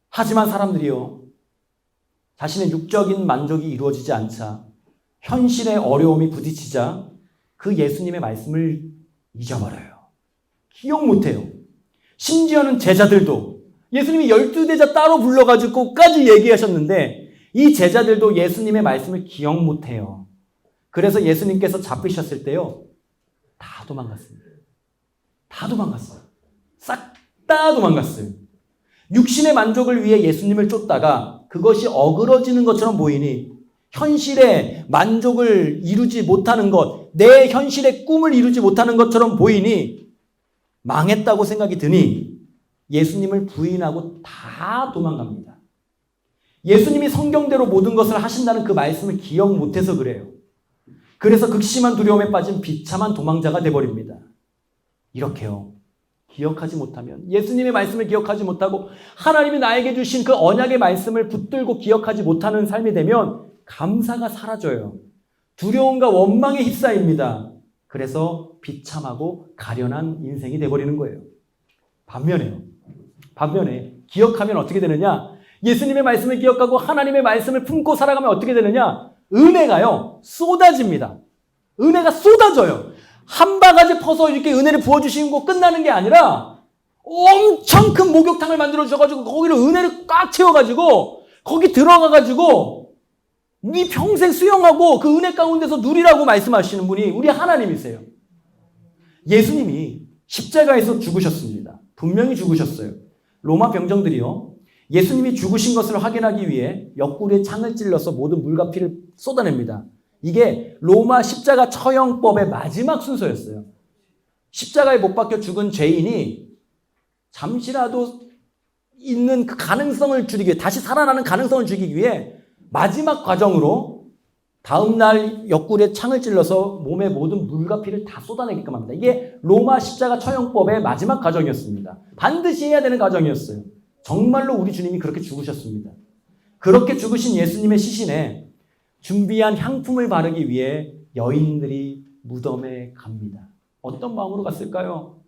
하지만 사람들이요, 자신의 육적인 만족이 이루어지지 않자, 현실의 어려움이 부딪히자 그 예수님의 말씀을 잊어버려요. 기억 못해요. 심지어는 제자들도 예수님이 12제자 따로 불러가지고까지 얘기하셨는데 이 제자들도 예수님의 말씀을 기억 못해요. 그래서 예수님께서 잡히셨을 때요. 다 도망갔습니다. 다 도망갔어요. 싹 다 도망갔어요. 육신의 만족을 위해 예수님을 쫓다가 그것이 어그러지는 것처럼 보이니 현실의 만족을 이루지 못하는 것, 내 현실의 꿈을 이루지 못하는 것처럼 보이니 망했다고 생각이 드니 예수님을 부인하고 다 도망갑니다. 예수님이 성경대로 모든 것을 하신다는 그 말씀을 기억 못해서 그래요. 그래서 극심한 두려움에 빠진 비참한 도망자가 돼버립니다. 이렇게요. 기억하지 못하면, 예수님의 말씀을 기억하지 못하고 하나님이 나에게 주신 그 언약의 말씀을 붙들고 기억하지 못하는 삶이 되면 감사가 사라져요. 두려움과 원망에 휩싸입니다. 그래서 비참하고 가련한 인생이 돼버리는 거예요. 반면에 기억하면 어떻게 되느냐? 예수님의 말씀을 기억하고 하나님의 말씀을 품고 살아가면 어떻게 되느냐? 은혜가요, 쏟아집니다. 은혜가 쏟아져요. 한 바가지 퍼서 이렇게 은혜를 부어주시고 끝나는 게 아니라 엄청 큰 목욕탕을 만들어 주셔가지고 거기를 은혜를 꽉 채워가지고 거기 들어가가지고 네 평생 수영하고 그 은혜 가운데서 누리라고 말씀하시는 분이 우리 하나님이세요. 예수님이 십자가에서 죽으셨습니다. 분명히 죽으셨어요. 로마 병정들이요, 예수님이 죽으신 것을 확인하기 위해 옆구리에 창을 찔러서 모든 물과 피를 쏟아냅니다. 이게 로마 십자가 처형법의 마지막 순서였어요. 십자가에 못 박혀 죽은 죄인이 잠시라도 있는 그 가능성을 줄이기 위해, 다시 살아나는 가능성을 줄이기 위해 마지막 과정으로 다음날 옆구리에 창을 찔러서 몸의 모든 물과 피를 다 쏟아내게끔 합니다. 이게 로마 십자가 처형법의 마지막 과정이었습니다. 반드시 해야 되는 과정이었어요. 정말로 우리 주님이 그렇게 죽으셨습니다. 그렇게 죽으신 예수님의 시신에 준비한 향품을 바르기 위해 여인들이 무덤에 갑니다. 어떤 마음으로 갔을까요?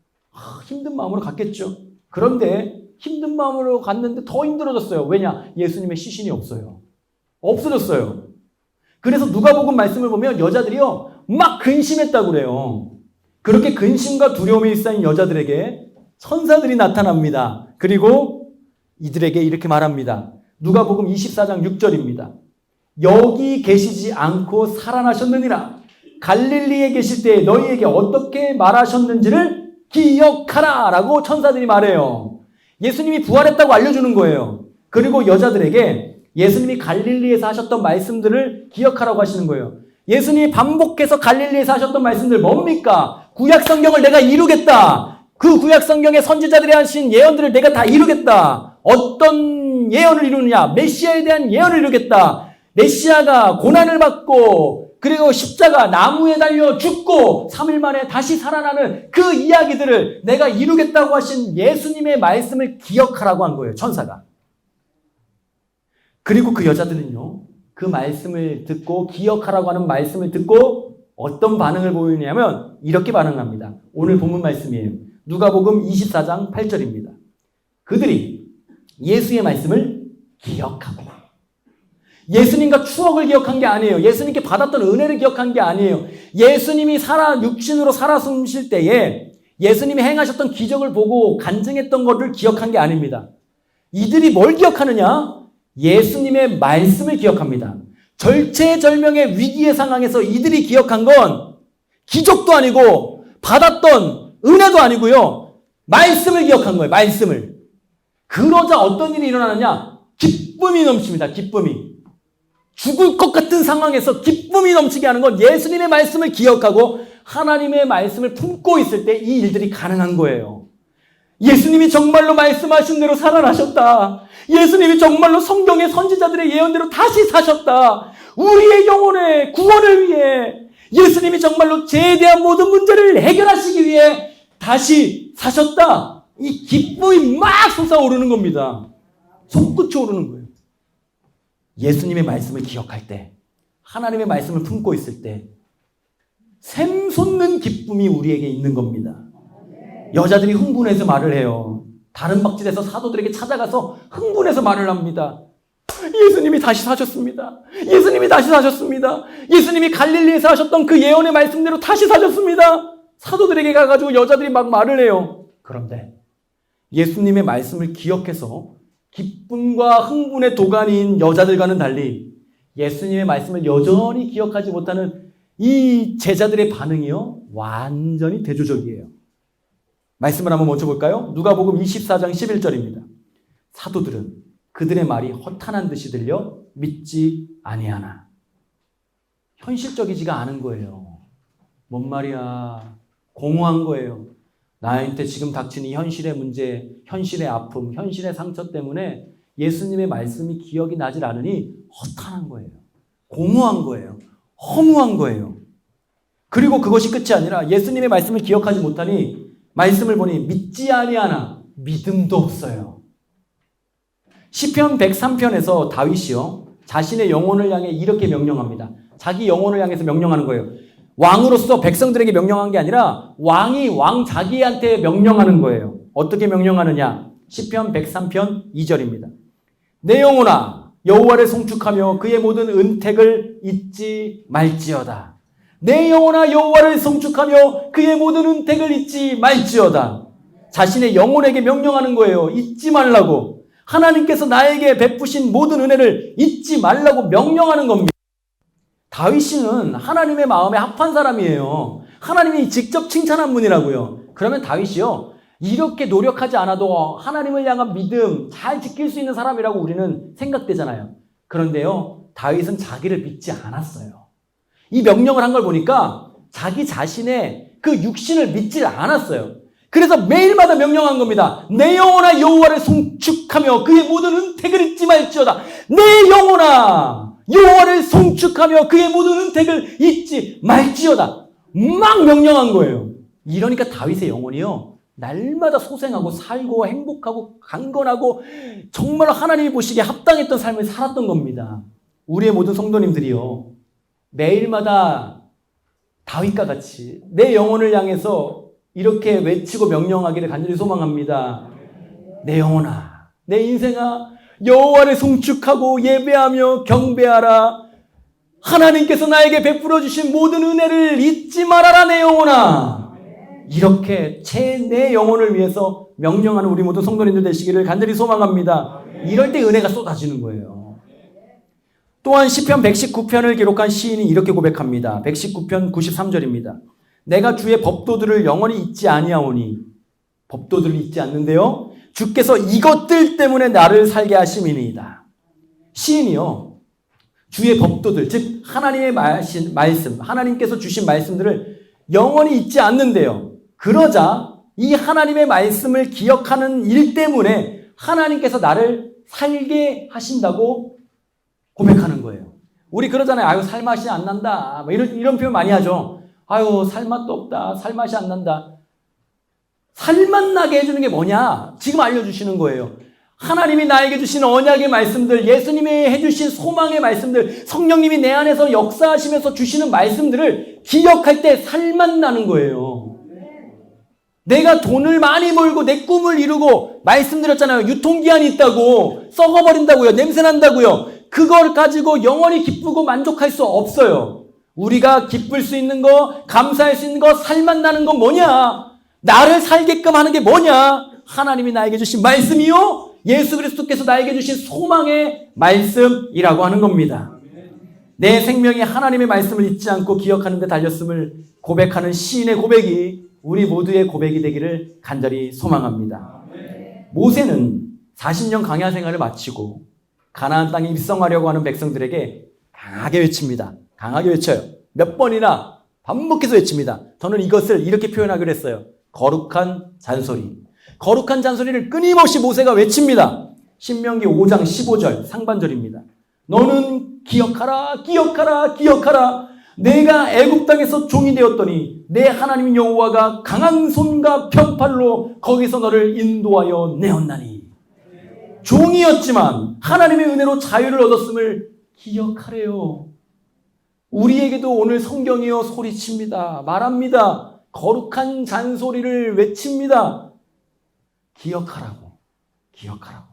힘든 마음으로 갔겠죠. 그런데 힘든 마음으로 갔는데 더 힘들어졌어요. 왜냐? 예수님의 시신이 없어요. 없어졌어요. 그래서 누가복음 말씀을 보면 여자들이요, 막 근심했다고 그래요. 그렇게 근심과 두려움에 쌓인 여자들에게 천사들이 나타납니다. 그리고 이들에게 이렇게 말합니다. 누가복음 24장 6절입니다. 여기 계시지 않고 살아나셨느니라. 갈릴리에 계실 때 너희에게 어떻게 말하셨는지를 기억하라 라고 천사들이 말해요. 예수님이 부활했다고 알려주는 거예요. 그리고 여자들에게 예수님이 갈릴리에서 하셨던 말씀들을 기억하라고 하시는 거예요. 예수님이 반복해서 갈릴리에서 하셨던 말씀들 뭡니까? 구약 성경을 내가 이루겠다. 그 구약 성경의 선지자들이 하신 예언들을 내가 다 이루겠다. 어떤 예언을 이루느냐? 메시아에 대한 예언을 이루겠다. 메시아가 고난을 받고 그리고 십자가 나무에 달려 죽고 3일 만에 다시 살아나는 그 이야기들을 내가 이루겠다고 하신 예수님의 말씀을 기억하라고 한 거예요. 천사가. 그리고 그 여자들은요, 그 말씀을 듣고 기억하라고 하는 말씀을 듣고 어떤 반응을 보이냐면 이렇게 반응합니다. 오늘 본문 말씀이에요. 누가복음 24장 8절입니다. 그들이 예수의 말씀을 기억하고, 예수님과 추억을 기억한 게 아니에요. 예수님께 받았던 은혜를 기억한 게 아니에요. 예수님이 육신으로 살아 숨쉴 때에 예수님이 행하셨던 기적을 보고 간증했던 것을 기억한 게 아닙니다. 이들이 뭘 기억하느냐? 예수님의 말씀을 기억합니다. 절체절명의 위기의 상황에서 이들이 기억한 건 기적도 아니고 받았던 은혜도 아니고요. 말씀을 기억한 거예요. 말씀을. 그러자 어떤 일이 일어나느냐? 기쁨이 넘칩니다. 기쁨이. 죽을 것 같은 상황에서 기쁨이 넘치게 하는 건 예수님의 말씀을 기억하고 하나님의 말씀을 품고 있을 때 이 일들이 가능한 거예요. 예수님이 정말로 말씀하신 대로 살아나셨다. 예수님이 정말로 성경의 선지자들의 예언대로 다시 사셨다. 우리의 영혼의 구원을 위해 예수님이 정말로 죄에 대한 모든 문제를 해결하시기 위해 다시 사셨다. 이 기쁨이 막 솟아오르는 겁니다. 손끝이 오르는 거예요. 예수님의 말씀을 기억할 때, 하나님의 말씀을 품고 있을 때 샘솟는 기쁨이 우리에게 있는 겁니다. 여자들이 흥분해서 말을 해요. 다른 막질에서 사도들에게 찾아가서 흥분해서 말을 합니다. 예수님이 다시 사셨습니다. 예수님이 다시 사셨습니다. 예수님이 갈릴리에서 하셨던 그 예언의 말씀대로 다시 사셨습니다. 사도들에게 가가지고 여자들이 막 말을 해요. 그런데 예수님의 말씀을 기억해서 기쁨과 흥분의 도가니인 여자들과는 달리 예수님의 말씀을 여전히 기억하지 못하는 이 제자들의 반응이요, 완전히 대조적이에요. 말씀을 한번 먼저 볼까요? 누가복음 24장 11절입니다. 사도들은 그들의 말이 허탄한 듯이 들려 믿지 아니하나. 현실적이지가 않은 거예요. 뭔 말이야. 공허한 거예요. 나한테 지금 닥친 이 현실의 문제, 현실의 아픔, 현실의 상처 때문에 예수님의 말씀이 기억이 나질 않으니 허탄한 거예요. 공허한 거예요. 허무한 거예요. 그리고 그것이 끝이 아니라 예수님의 말씀을 기억하지 못하니 말씀을 보니 믿지 아니하나, 믿음도 없어요. 시편 103편에서 다윗이요, 자신의 영혼을 향해 이렇게 명령합니다. 자기 영혼을 향해서 명령하는 거예요. 왕으로서 백성들에게 명령한 게 아니라 왕이 왕 자기한테 명령하는 거예요. 어떻게 명령하느냐? 시편 103편 2절입니다. 내 영혼아 여호와를 송축하며 그의 모든 은택을 잊지 말지어다. 내 영혼아 여호와를 송축하며 그의 모든 은택을 잊지 말지어다. 자신의 영혼에게 명령하는 거예요. 잊지 말라고. 하나님께서 나에게 베푸신 모든 은혜를 잊지 말라고 명령하는 겁니다. 다윗은 하나님의 마음에 합한 사람이에요. 하나님이 직접 칭찬한 분이라고요. 그러면 다윗이요, 이렇게 노력하지 않아도 하나님을 향한 믿음 잘 지킬 수 있는 사람이라고 우리는 생각되잖아요. 그런데요, 다윗은 자기를 믿지 않았어요. 이 명령을 한 걸 보니까 자기 자신의 그 육신을 믿지 않았어요. 그래서 매일마다 명령한 겁니다. 내 영혼아 여호와를 송축하며 그의 모든 은택을 잊지 말지어다. 내 영혼아 여호와를 송축하며 그의 모든 은택을 잊지 말지어다. 막 명령한 거예요. 이러니까 다윗의 영혼이요, 날마다 소생하고 살고 행복하고 강건하고 정말 하나님이 보시기에 합당했던 삶을 살았던 겁니다. 우리의 모든 성도님들이요, 매일마다 다윗과 같이 내 영혼을 향해서 이렇게 외치고 명령하기를 간절히 소망합니다. 내 영혼아, 내 인생아 여호와를 송축하고 예배하며 경배하라. 하나님께서 나에게 베풀어 주신 모든 은혜를 잊지 말아라. 내 영혼아. 이렇게 내 영혼을 위해서 명령하는 우리 모든 성도님들 되시기를 간절히 소망합니다. 이럴 때 은혜가 쏟아지는 거예요. 또한 시편 119편을 기록한 시인이 이렇게 고백합니다. 119편 93절입니다. 내가 주의 법도들을 영원히 잊지 아니하오니. 법도들을 잊지 않는데요, 주께서 이것들 때문에 나를 살게 하심이니이다. 시인이요, 주의 법도들, 즉 하나님의 말씀, 하나님께서 주신 말씀들을 영원히 잊지 않는데요, 그러자 이 하나님의 말씀을 기억하는 일 때문에 하나님께서 나를 살게 하신다고 고백하는 거예요. 우리 그러잖아요. 아유 살맛이 안 난다, 이런 표현 많이 하죠. 아유 살맛도 없다, 살맛이 안 난다. 살맛 나게 해주는 게 뭐냐? 지금 알려주시는 거예요. 하나님이 나에게 주신 언약의 말씀들, 예수님이 해주신 소망의 말씀들, 성령님이 내 안에서 역사하시면서 주시는 말씀들을 기억할 때 살맛 나는 거예요. 내가 돈을 많이 벌고 내 꿈을 이루고 말씀드렸잖아요. 유통기한이 있다고, 썩어버린다고요, 냄새난다고요. 그걸 가지고 영원히 기쁘고 만족할 수 없어요. 우리가 기쁠 수 있는 거, 감사할 수 있는 거, 살맛 나는 건 뭐냐? 나를 살게끔 하는 게 뭐냐? 하나님이 나에게 주신 말씀이요, 예수 그리스도께서 나에게 주신 소망의 말씀이라고 하는 겁니다. 내 생명이 하나님의 말씀을 잊지 않고 기억하는 데 달렸음을 고백하는 시인의 고백이 우리 모두의 고백이 되기를 간절히 소망합니다. 모세는 40년 광야 생활을 마치고 가나안 땅에 입성하려고 하는 백성들에게 강하게 외칩니다. 강하게 외쳐요. 몇 번이나 반복해서 외칩니다. 저는 이것을 이렇게 표현하기로 했어요. 거룩한 잔소리. 거룩한 잔소리를 끊임없이 모세가 외칩니다. 신명기 5장 15절 상반절입니다. 너는 기억하라, 기억하라, 기억하라. 내가 애굽 땅에서 종이 되었더니 내 하나님 여호와가 강한 손과 편팔로 거기서 너를 인도하여 내었나니. 종이었지만 하나님의 은혜로 자유를 얻었음을 기억하래요. 우리에게도 오늘 성경이요 소리칩니다. 말합니다. 거룩한 잔소리를 외칩니다. 기억하라고. 기억하라고.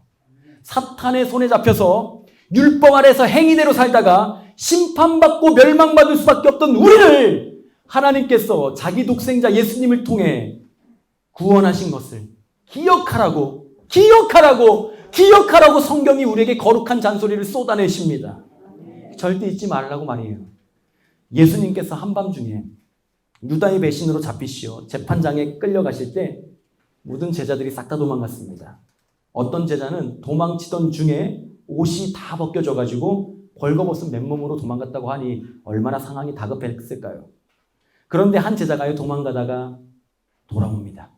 사탄의 손에 잡혀서 율법 아래서 행위대로 살다가 심판받고 멸망받을 수밖에 없던 우리를 하나님께서 자기 독생자 예수님을 통해 구원하신 것을 기억하라고, 기억하라고, 기억하라고 성경이 우리에게 거룩한 잔소리를 쏟아내십니다. 절대 잊지 말라고 말이에요. 예수님께서 한밤중에 유다의 배신으로 잡히시어 재판장에 끌려가실 때 모든 제자들이 싹 다 도망갔습니다. 어떤 제자는 도망치던 중에 옷이 다 벗겨져가지고 벌거벗은 맨몸으로 도망갔다고 하니 얼마나 상황이 다급했을까요? 그런데 한 제자가요, 도망가다가 돌아옵니다.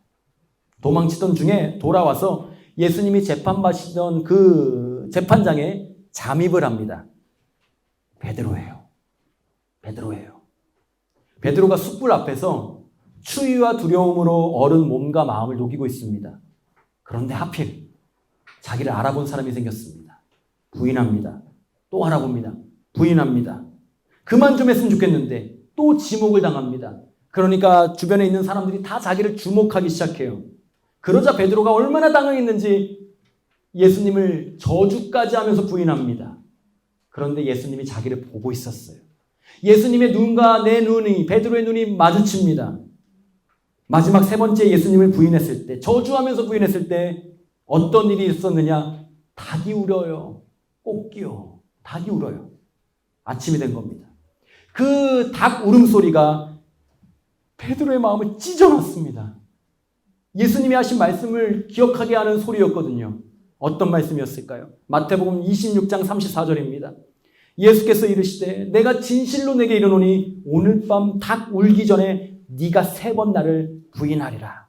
도망치던 중에 돌아와서 예수님이 재판받으시던 그 재판장에 잠입을 합니다. 베드로예요. 베드로예요. 베드로가 숯불 앞에서 추위와 두려움으로 얼은 몸과 마음을 녹이고 있습니다. 그런데 하필 자기를 알아본 사람이 생겼습니다. 부인합니다. 또 알아봅니다. 부인합니다. 그만 좀 했으면 좋겠는데 또 지목을 당합니다. 그러니까 주변에 있는 사람들이 다 자기를 주목하기 시작해요. 그러자 베드로가 얼마나 당황했는지 예수님을 저주까지 하면서 부인합니다. 그런데 예수님이 자기를 보고 있었어요. 예수님의 눈과 내 눈이, 베드로의 눈이 마주칩니다. 마지막 세 번째 예수님을 부인했을 때, 저주하면서 부인했을 때 어떤 일이 있었느냐? 닭이 울어요. 꽃기요. 닭이 울어요. 아침이 된 겁니다. 그 닭 울음소리가 베드로의 마음을 찢어놨습니다. 예수님이 하신 말씀을 기억하게 하는 소리였거든요. 어떤 말씀이었을까요? 마태복음 26장 34절입니다. 예수께서 이르시되 내가 진실로 내게 이르노니 오늘 밤 닭 울기 전에 네가 3번 나를 부인하리라.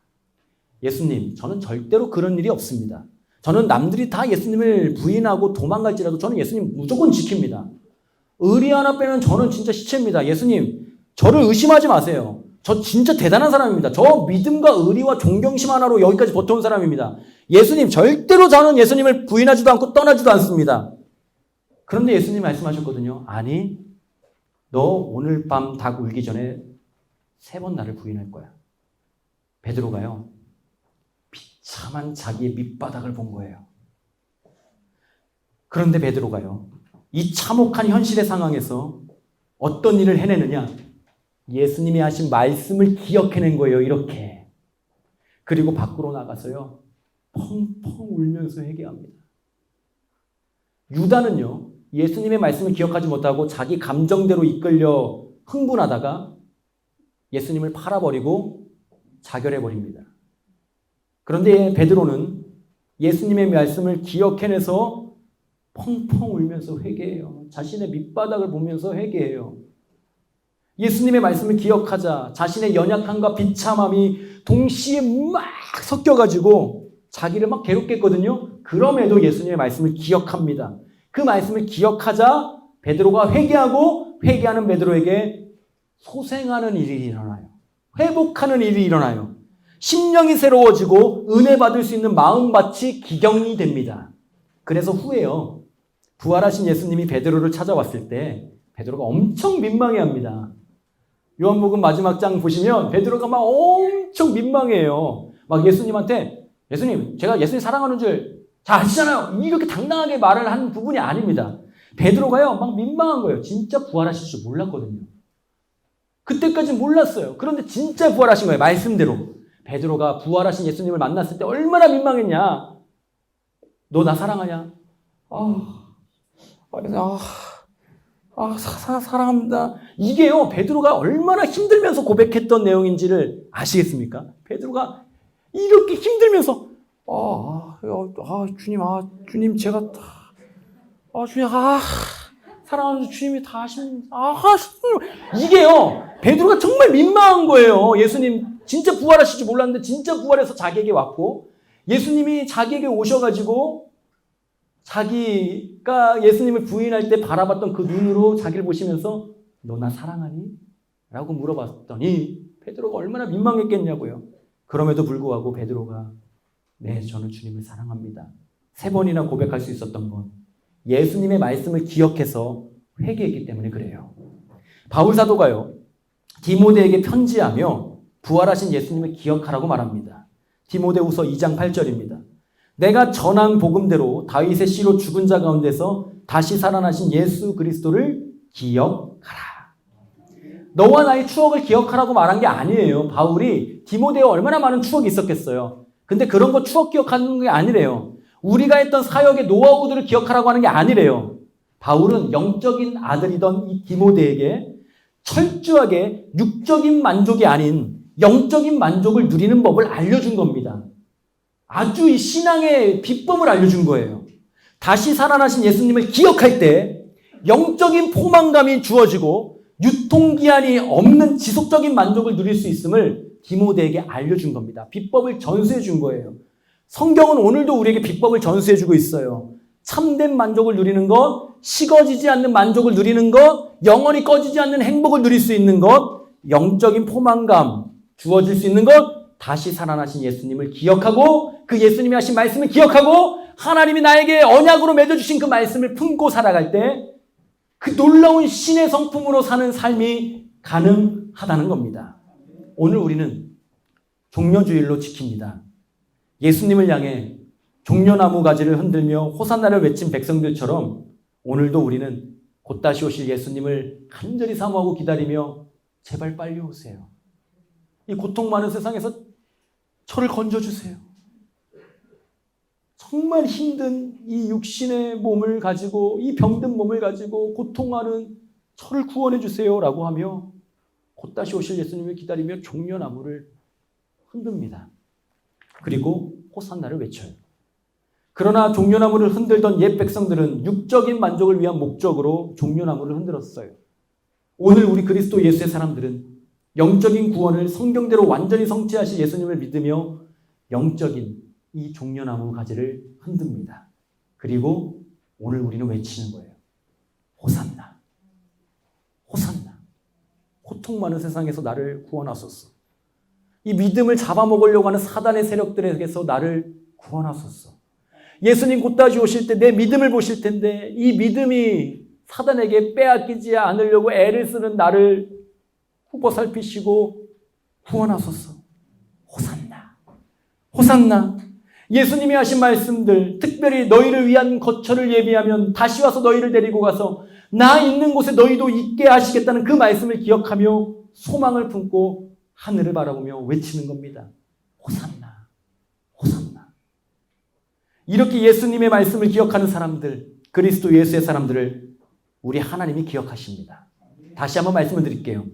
예수님, 저는 절대로 그런 일이 없습니다. 저는 남들이 다 예수님을 부인하고 도망갈지라도 저는 예수님 무조건 지킵니다. 의리 하나 빼면 저는 진짜 시체입니다. 예수님, 저를 의심하지 마세요. 저 진짜 대단한 사람입니다. 저 믿음과 의리와 존경심 하나로 여기까지 버텨온 사람입니다. 예수님, 절대로 저는 예수님을 부인하지도 않고 떠나지도 않습니다. 그런데 예수님 말씀하셨거든요. 아니, 너 오늘 밤 닭 울기 전에 3번 나를 부인할 거야. 베드로가요, 비참한 자기의 밑바닥을 본 거예요. 그런데 베드로가요, 이 참혹한 현실의 상황에서 어떤 일을 해내느냐? 예수님이 하신 말씀을 기억해낸 거예요, 이렇게. 그리고 밖으로 나가서요, 펑펑 울면서 회개합니다. 유다는요, 예수님의 말씀을 기억하지 못하고 자기 감정대로 이끌려 흥분하다가 예수님을 팔아버리고 자결해버립니다. 그런데 베드로는 예수님의 말씀을 기억해내서 펑펑 울면서 회개해요. 자신의 밑바닥을 보면서 회개해요. 예수님의 말씀을 기억하자 자신의 연약함과 비참함이 동시에 막 섞여가지고 자기를 막 괴롭게 했거든요. 그럼에도 예수님의 말씀을 기억합니다. 그 말씀을 기억하자 베드로가 회개하고 회개하는 베드로에게 소생하는 일이 일어나요. 회복하는 일이 일어나요. 심령이 새로워지고 은혜 받을 수 있는 마음밭이 기경이 됩니다. 그래서 후에요, 부활하신 예수님이 베드로를 찾아왔을 때 베드로가 엄청 민망해합니다. 요한복음 마지막 장 보시면 베드로가 막 엄청 민망해요. 막 예수님한테, 예수님, 제가 예수님 사랑하는 줄 잘 아시잖아요. 이렇게 당당하게 말을 하는 부분이 아닙니다. 베드로가요, 막 민망한 거예요. 진짜 부활하실 줄 몰랐거든요. 그때까지 몰랐어요. 그런데 진짜 부활하신 거예요. 말씀대로. 베드로가 부활하신 예수님을 만났을 때 얼마나 민망했냐. 너 나 사랑하냐? 사랑합니다. 이게요, 베드로가 얼마나 힘들면서 고백했던 내용인지를 아시겠습니까? 베드로가 이렇게 힘들면서 주님, 제가 주님, 사랑하는 주님이 다 하신, 이게요, 베드로가 정말 민망한 거예요. 예수님 진짜 부활하실지 몰랐는데 진짜 부활해서 자기에게 왔고, 예수님이 자기에게 오셔가지고 자기가 예수님을 부인할 때 바라봤던 그 눈으로 자기를 보시면서 너 나 사랑하니? 라고 물어봤더니 베드로가 얼마나 민망했겠냐고요. 그럼에도 불구하고 베드로가 네, 저는 주님을 사랑합니다. 3번이나 고백할 수 있었던 건 예수님의 말씀을 기억해서 회개했기 때문에 그래요. 바울 사도가요, 디모데에게 편지하며 부활하신 예수님을 기억하라고 말합니다. 디모데후서 2장 8절입니다. 내가 전한 복음대로 다윗의 씨로 죽은 자 가운데서 다시 살아나신 예수 그리스도를 기억하라. 너와 나의 추억을 기억하라고 말한 게 아니에요. 바울이 디모데에 얼마나 많은 추억이 있었겠어요. 근데 그런 거 추억 기억하는 게 아니래요. 우리가 했던 사역의 노하우들을 기억하라고 하는 게 아니래요. 바울은 영적인 아들이던 이 디모데에게 철저하게 육적인 만족이 아닌 영적인 만족을 누리는 법을 알려준 겁니다. 아주 이 신앙의 비법을 알려준 거예요. 다시 살아나신 예수님을 기억할 때 영적인 포만감이 주어지고 유통기한이 없는 지속적인 만족을 누릴 수 있음을 디모데에게 알려준 겁니다. 비법을 전수해 준 거예요. 성경은 오늘도 우리에게 비법을 전수해 주고 있어요. 참된 만족을 누리는 것, 식어지지 않는 만족을 누리는 것, 영원히 꺼지지 않는 행복을 누릴 수 있는 것, 영적인 포만감 주어질 수 있는 것, 다시 살아나신 예수님을 기억하고 그 예수님이 하신 말씀을 기억하고 하나님이 나에게 언약으로 맺어주신 그 말씀을 품고 살아갈 때 그 놀라운 신의 성품으로 사는 삶이 가능하다는 겁니다. 오늘 우리는 종려주일로 지킵니다. 예수님을 향해 종려나무 가지를 흔들며 호산나를 외친 백성들처럼 오늘도 우리는 곧 다시 오실 예수님을 간절히 사모하고 기다리며 제발 빨리 오세요. 이 고통 많은 세상에서 저를 건져주세요. 정말 힘든 이 육신의 몸을 가지고 이 병든 몸을 가지고 고통하는 저를 구원해 주세요라고 하며 곧 다시 오실 예수님을 기다리며 종려나무를 흔듭니다. 그리고 호산나를 외쳐요. 그러나 종려나무를 흔들던 옛 백성들은 육적인 만족을 위한 목적으로 종려나무를 흔들었어요. 오늘 우리 그리스도 예수의 사람들은 영적인 구원을 성경대로 완전히 성취하실 예수님을 믿으며 영적인 이 종려나무 가지를 흔듭니다. 그리고 오늘 우리는 외치는 거예요. 호산나. 호산나. 고통 많은 세상에서 나를 구원하소서. 이 믿음을 잡아먹으려고 하는 사단의 세력들에게서 나를 구원하소서. 예수님 곧 다시 오실 때 내 믿음을 보실 텐데 이 믿음이 사단에게 빼앗기지 않으려고 애를 쓰는 나를 후보 살피시고 구원하소서. 호산나. 호산나. 예수님이 하신 말씀들, 특별히 너희를 위한 거처를 예비하면 다시 와서 너희를 데리고 가서 나 있는 곳에 너희도 있게 하시겠다는 그 말씀을 기억하며 소망을 품고 하늘을 바라보며 외치는 겁니다. 호산나, 호산나. 이렇게 예수님의 말씀을 기억하는 사람들, 그리스도 예수의 사람들을 우리 하나님이 기억하십니다. 다시 한번 말씀을 드릴게요.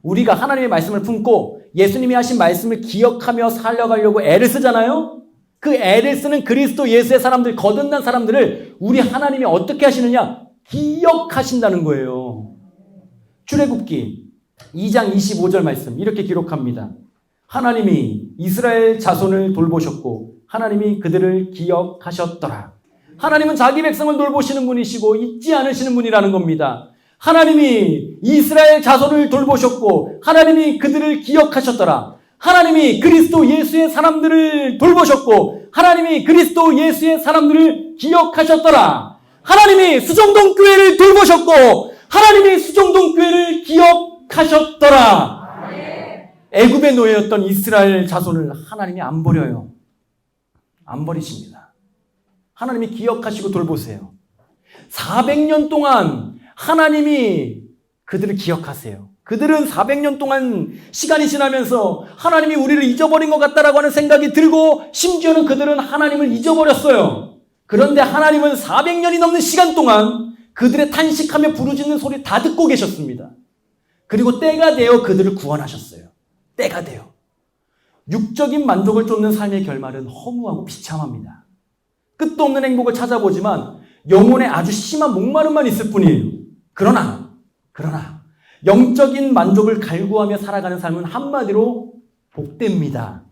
우리가 하나님의 말씀을 품고 예수님이 하신 말씀을 기억하며 살려가려고 애를 쓰잖아요. 그 애를 쓰는 그리스도 예수의 사람들, 거듭난 사람들을 우리 하나님이 어떻게 하시느냐? 기억하신다는 거예요. 출애굽기 2장 25절 말씀 이렇게 기록합니다. 하나님이 이스라엘 자손을 돌보셨고 하나님이 그들을 기억하셨더라. 하나님은 자기 백성을 돌보시는 분이시고 잊지 않으시는 분이라는 겁니다. 하나님이 이스라엘 자손을 돌보셨고 하나님이 그들을 기억하셨더라. 하나님이 그리스도 예수의 사람들을 돌보셨고 하나님이 그리스도 예수의 사람들을 기억하셨더라. 하나님이 수정동 교회를 돌보셨고 하나님이 수정동 교회를 기억하셨더라. 애굽의 노예였던 이스라엘 자손을 하나님이 안 버려요. 안 버리십니다. 하나님이 기억하시고 돌보세요. 400년 동안 하나님이 그들을 기억하세요. 그들은 400년 동안 시간이 지나면서 하나님이 우리를 잊어버린 것 같다라고 하는 생각이 들고 심지어는 그들은 하나님을 잊어버렸어요. 그런데 하나님은 400년이 넘는 시간 동안 그들의 탄식하며 부르짖는 소리 다 듣고 계셨습니다. 그리고 때가 되어 그들을 구원하셨어요. 때가 되어. 육적인 만족을 쫓는 삶의 결말은 허무하고 비참합니다. 끝도 없는 행복을 찾아보지만 영혼에 아주 심한 목마름만 있을 뿐이에요. 그러나 영적인 만족을 갈구하며 살아가는 삶은 한마디로 복됩니다.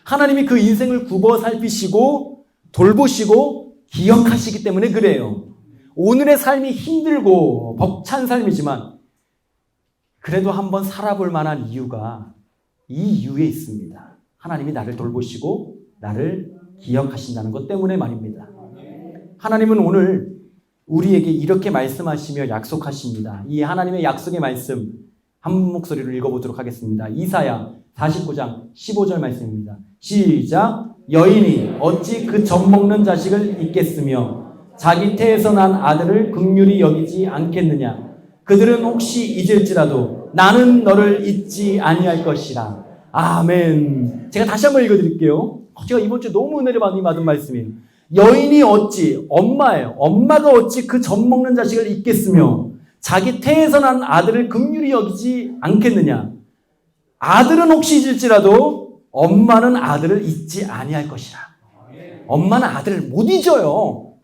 하나님이 그 인생을 굽어 살피시고 돌보시고 기억하시기 때문에 그래요. 오늘의 삶이 힘들고 벅찬 삶이지만 그래도 한번 살아볼 만한 이유가 이 이유에 있습니다. 하나님이 나를 돌보시고 나를 기억하신다는 것 때문에 말입니다. 하나님은 오늘 우리에게 이렇게 말씀하시며 약속하십니다. 이 하나님의 약속의 말씀 한 목소리로 읽어보도록 하겠습니다. 이사야 49장 15절 말씀입니다. 시작. 여인이 어찌 그 젖 먹는 자식을 잊겠으며 자기 태에서 난 아들을 긍휼히 여기지 않겠느냐. 그들은 혹시 잊을지라도 나는 너를 잊지 아니할 것이라. 아멘. 제가 다시 한번 읽어드릴게요. 제가 이번 주에 너무 은혜를 많이 받은 말씀이에요. 여인이 어찌, 엄마예요. 엄마가 어찌 그 젖 먹는 자식을 잊겠으며 자기 태에서 난 아들을 긍휼히 여기지 않겠느냐. 아들은 혹시 잊을지라도 엄마는 아들을 잊지 아니할 것이라. 엄마는 아들을 못 잊어요.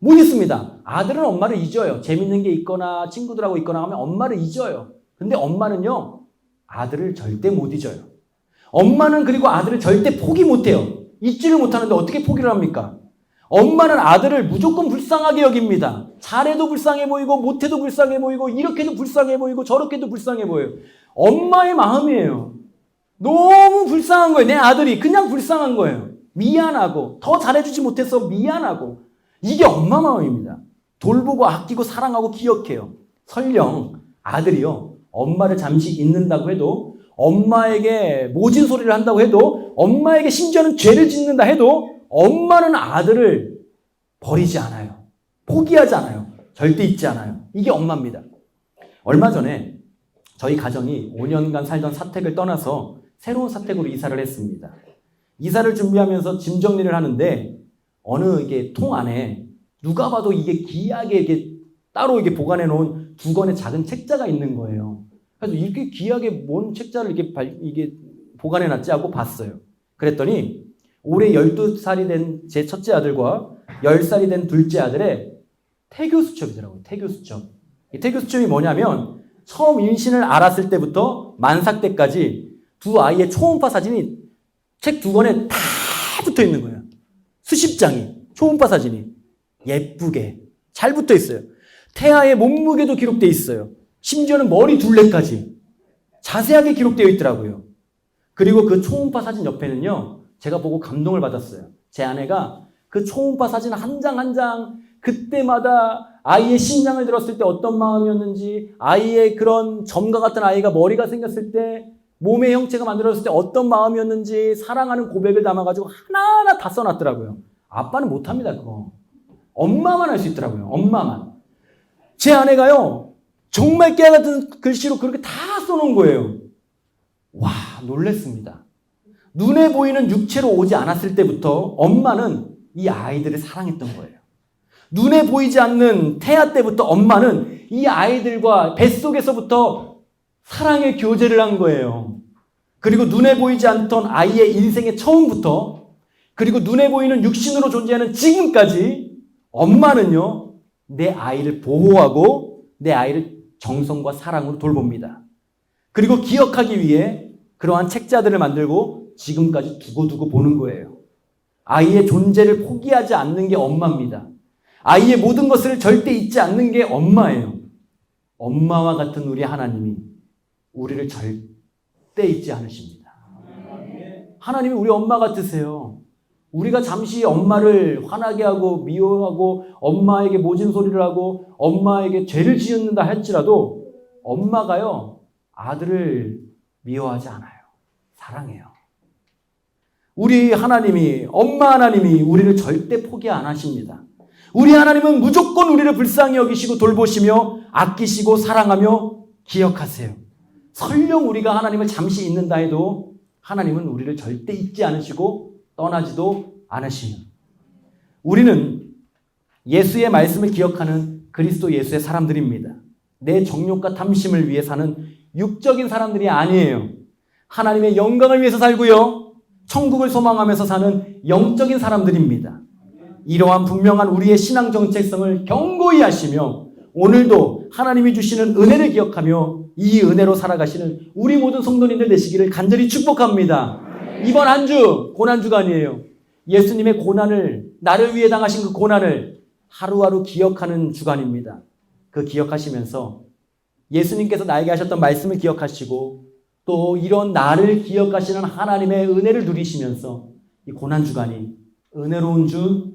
못 잊습니다. 아들은 엄마를 잊어요. 재밌는 게 있거나 친구들하고 있거나 하면 엄마를 잊어요. 근데 엄마는요, 아들을 절대 못 잊어요. 엄마는 그리고 아들을 절대 포기 못해요. 잊지를 못하는데 어떻게 포기를 합니까? 엄마는 아들을 무조건 불쌍하게 여깁니다. 잘해도 불쌍해 보이고 못해도 불쌍해 보이고 이렇게도 불쌍해 보이고 저렇게도 불쌍해 보여요. 엄마의 마음이에요. 너무 불쌍한 거예요. 내 아들이 그냥 불쌍한 거예요. 미안하고 더 잘해주지 못해서 미안하고 이게 엄마 마음입니다. 돌보고 아끼고 사랑하고 기억해요. 설령 아들이요. 엄마를 잠시 잊는다고 해도 엄마에게 모진 소리를 한다고 해도 엄마에게 심지어는 죄를 짓는다 해도 엄마는 아들을 버리지 않아요. 포기하지 않아요. 절대 잊지 않아요. 이게 엄마입니다. 얼마 전에 저희 가정이 5년간 살던 사택을 떠나서 새로운 사택으로 이사를 했습니다. 이사를 준비하면서 짐 정리를 하는데 어느 이게 통 안에 누가 봐도 이게 귀하게 이게 따로 이게 보관해 놓은 2권의 작은 책자가 있는 거예요. 그래서 이렇게 귀하게 뭔 책자를 이게 보관해 놨지 하고 봤어요. 그랬더니 올해 12살이 된 제 첫째 아들과 10살이 된 둘째 아들의 태교 수첩이더라고요. 태교 수첩. 이 태교 수첩이 뭐냐면 처음 임신을 알았을 때부터 만삭 때까지 두 아이의 초음파 사진이 책 2권에 다 붙어 있는 거예요. 수십 장이 초음파 사진이 예쁘게 잘 붙어 있어요. 태아의 몸무게도 기록돼 있어요. 심지어는 머리 둘레까지 자세하게 기록되어 있더라고요. 그리고 그 초음파 사진 옆에는요. 제가 보고 감동을 받았어요. 제 아내가 그 초음파 사진 한 장 한 장 그때마다 아이의 심장을 들었을 때 어떤 마음이었는지 아이의 그런 점과 같은 아이가 머리가 생겼을 때 몸의 형체가 만들어졌을 때 어떤 마음이었는지 사랑하는 고백을 담아가지고 하나하나 다 써놨더라고요. 아빠는 못합니다. 그거. 엄마만 할 수 있더라고요. 엄마만. 제 아내가요. 정말 깨알 같은 글씨로 그렇게 다 써놓은 거예요. 와, 놀랬습니다. 눈에 보이는 육체로 오지 않았을 때부터 엄마는 이 아이들을 사랑했던 거예요. 눈에 보이지 않는 태아 때부터 엄마는 이 아이들과 뱃속에서부터 사랑의 교제를 한 거예요. 그리고 눈에 보이지 않던 아이의 인생의 처음부터 그리고 눈에 보이는 육신으로 존재하는 지금까지 엄마는요. 내 아이를 보호하고 내 아이를 정성과 사랑으로 돌봅니다. 그리고 기억하기 위해 그러한 책자들을 만들고 지금까지 두고두고 보는 거예요. 아이의 존재를 포기하지 않는 게 엄마입니다. 아이의 모든 것을 절대 잊지 않는 게 엄마예요. 엄마와 같은 우리 하나님이 우리를 절대 잊지 않으십니다. 하나님이 우리 엄마 같으세요. 우리가 잠시 엄마를 화나게 하고 미워하고 엄마에게 모진 소리를 하고 엄마에게 죄를 지었는다 할지라도 엄마가요 아들을 미워하지 않아요. 사랑해요. 우리 하나님이 엄마 하나님이 우리를 절대 포기 안 하십니다. 우리 하나님은 무조건 우리를 불쌍히 여기시고 돌보시며 아끼시고 사랑하며 기억하세요. 설령 우리가 하나님을 잠시 잊는다 해도 하나님은 우리를 절대 잊지 않으시고 떠나지도 않으시며 우리는 예수의 말씀을 기억하는 그리스도 예수의 사람들입니다. 내 정욕과 탐심을 위해 사는 육적인 사람들이 아니에요. 하나님의 영광을 위해서 살고요. 천국을 소망하면서 사는 영적인 사람들입니다. 이러한 분명한 우리의 신앙 정체성을 경고히 하시며 오늘도 하나님이 주시는 은혜를 기억하며 이 은혜로 살아가시는 우리 모든 성도님들 되시기를 간절히 축복합니다. 이번 한 주 고난주간이에요. 예수님의 고난을 나를 위해 당하신 그 고난을 하루하루 기억하는 주간입니다. 그 기억하시면서 예수님께서 나에게 하셨던 말씀을 기억하시고 또 이런 나를 기억하시는 하나님의 은혜를 누리시면서 이 고난주간이 은혜로운 주,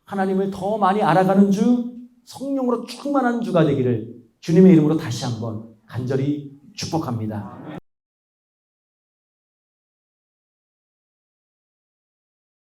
하나님을 더 많이 알아가는 주, 성령으로 충만한 주가 되기를 주님의 이름으로 다시 한번 간절히 축복합니다.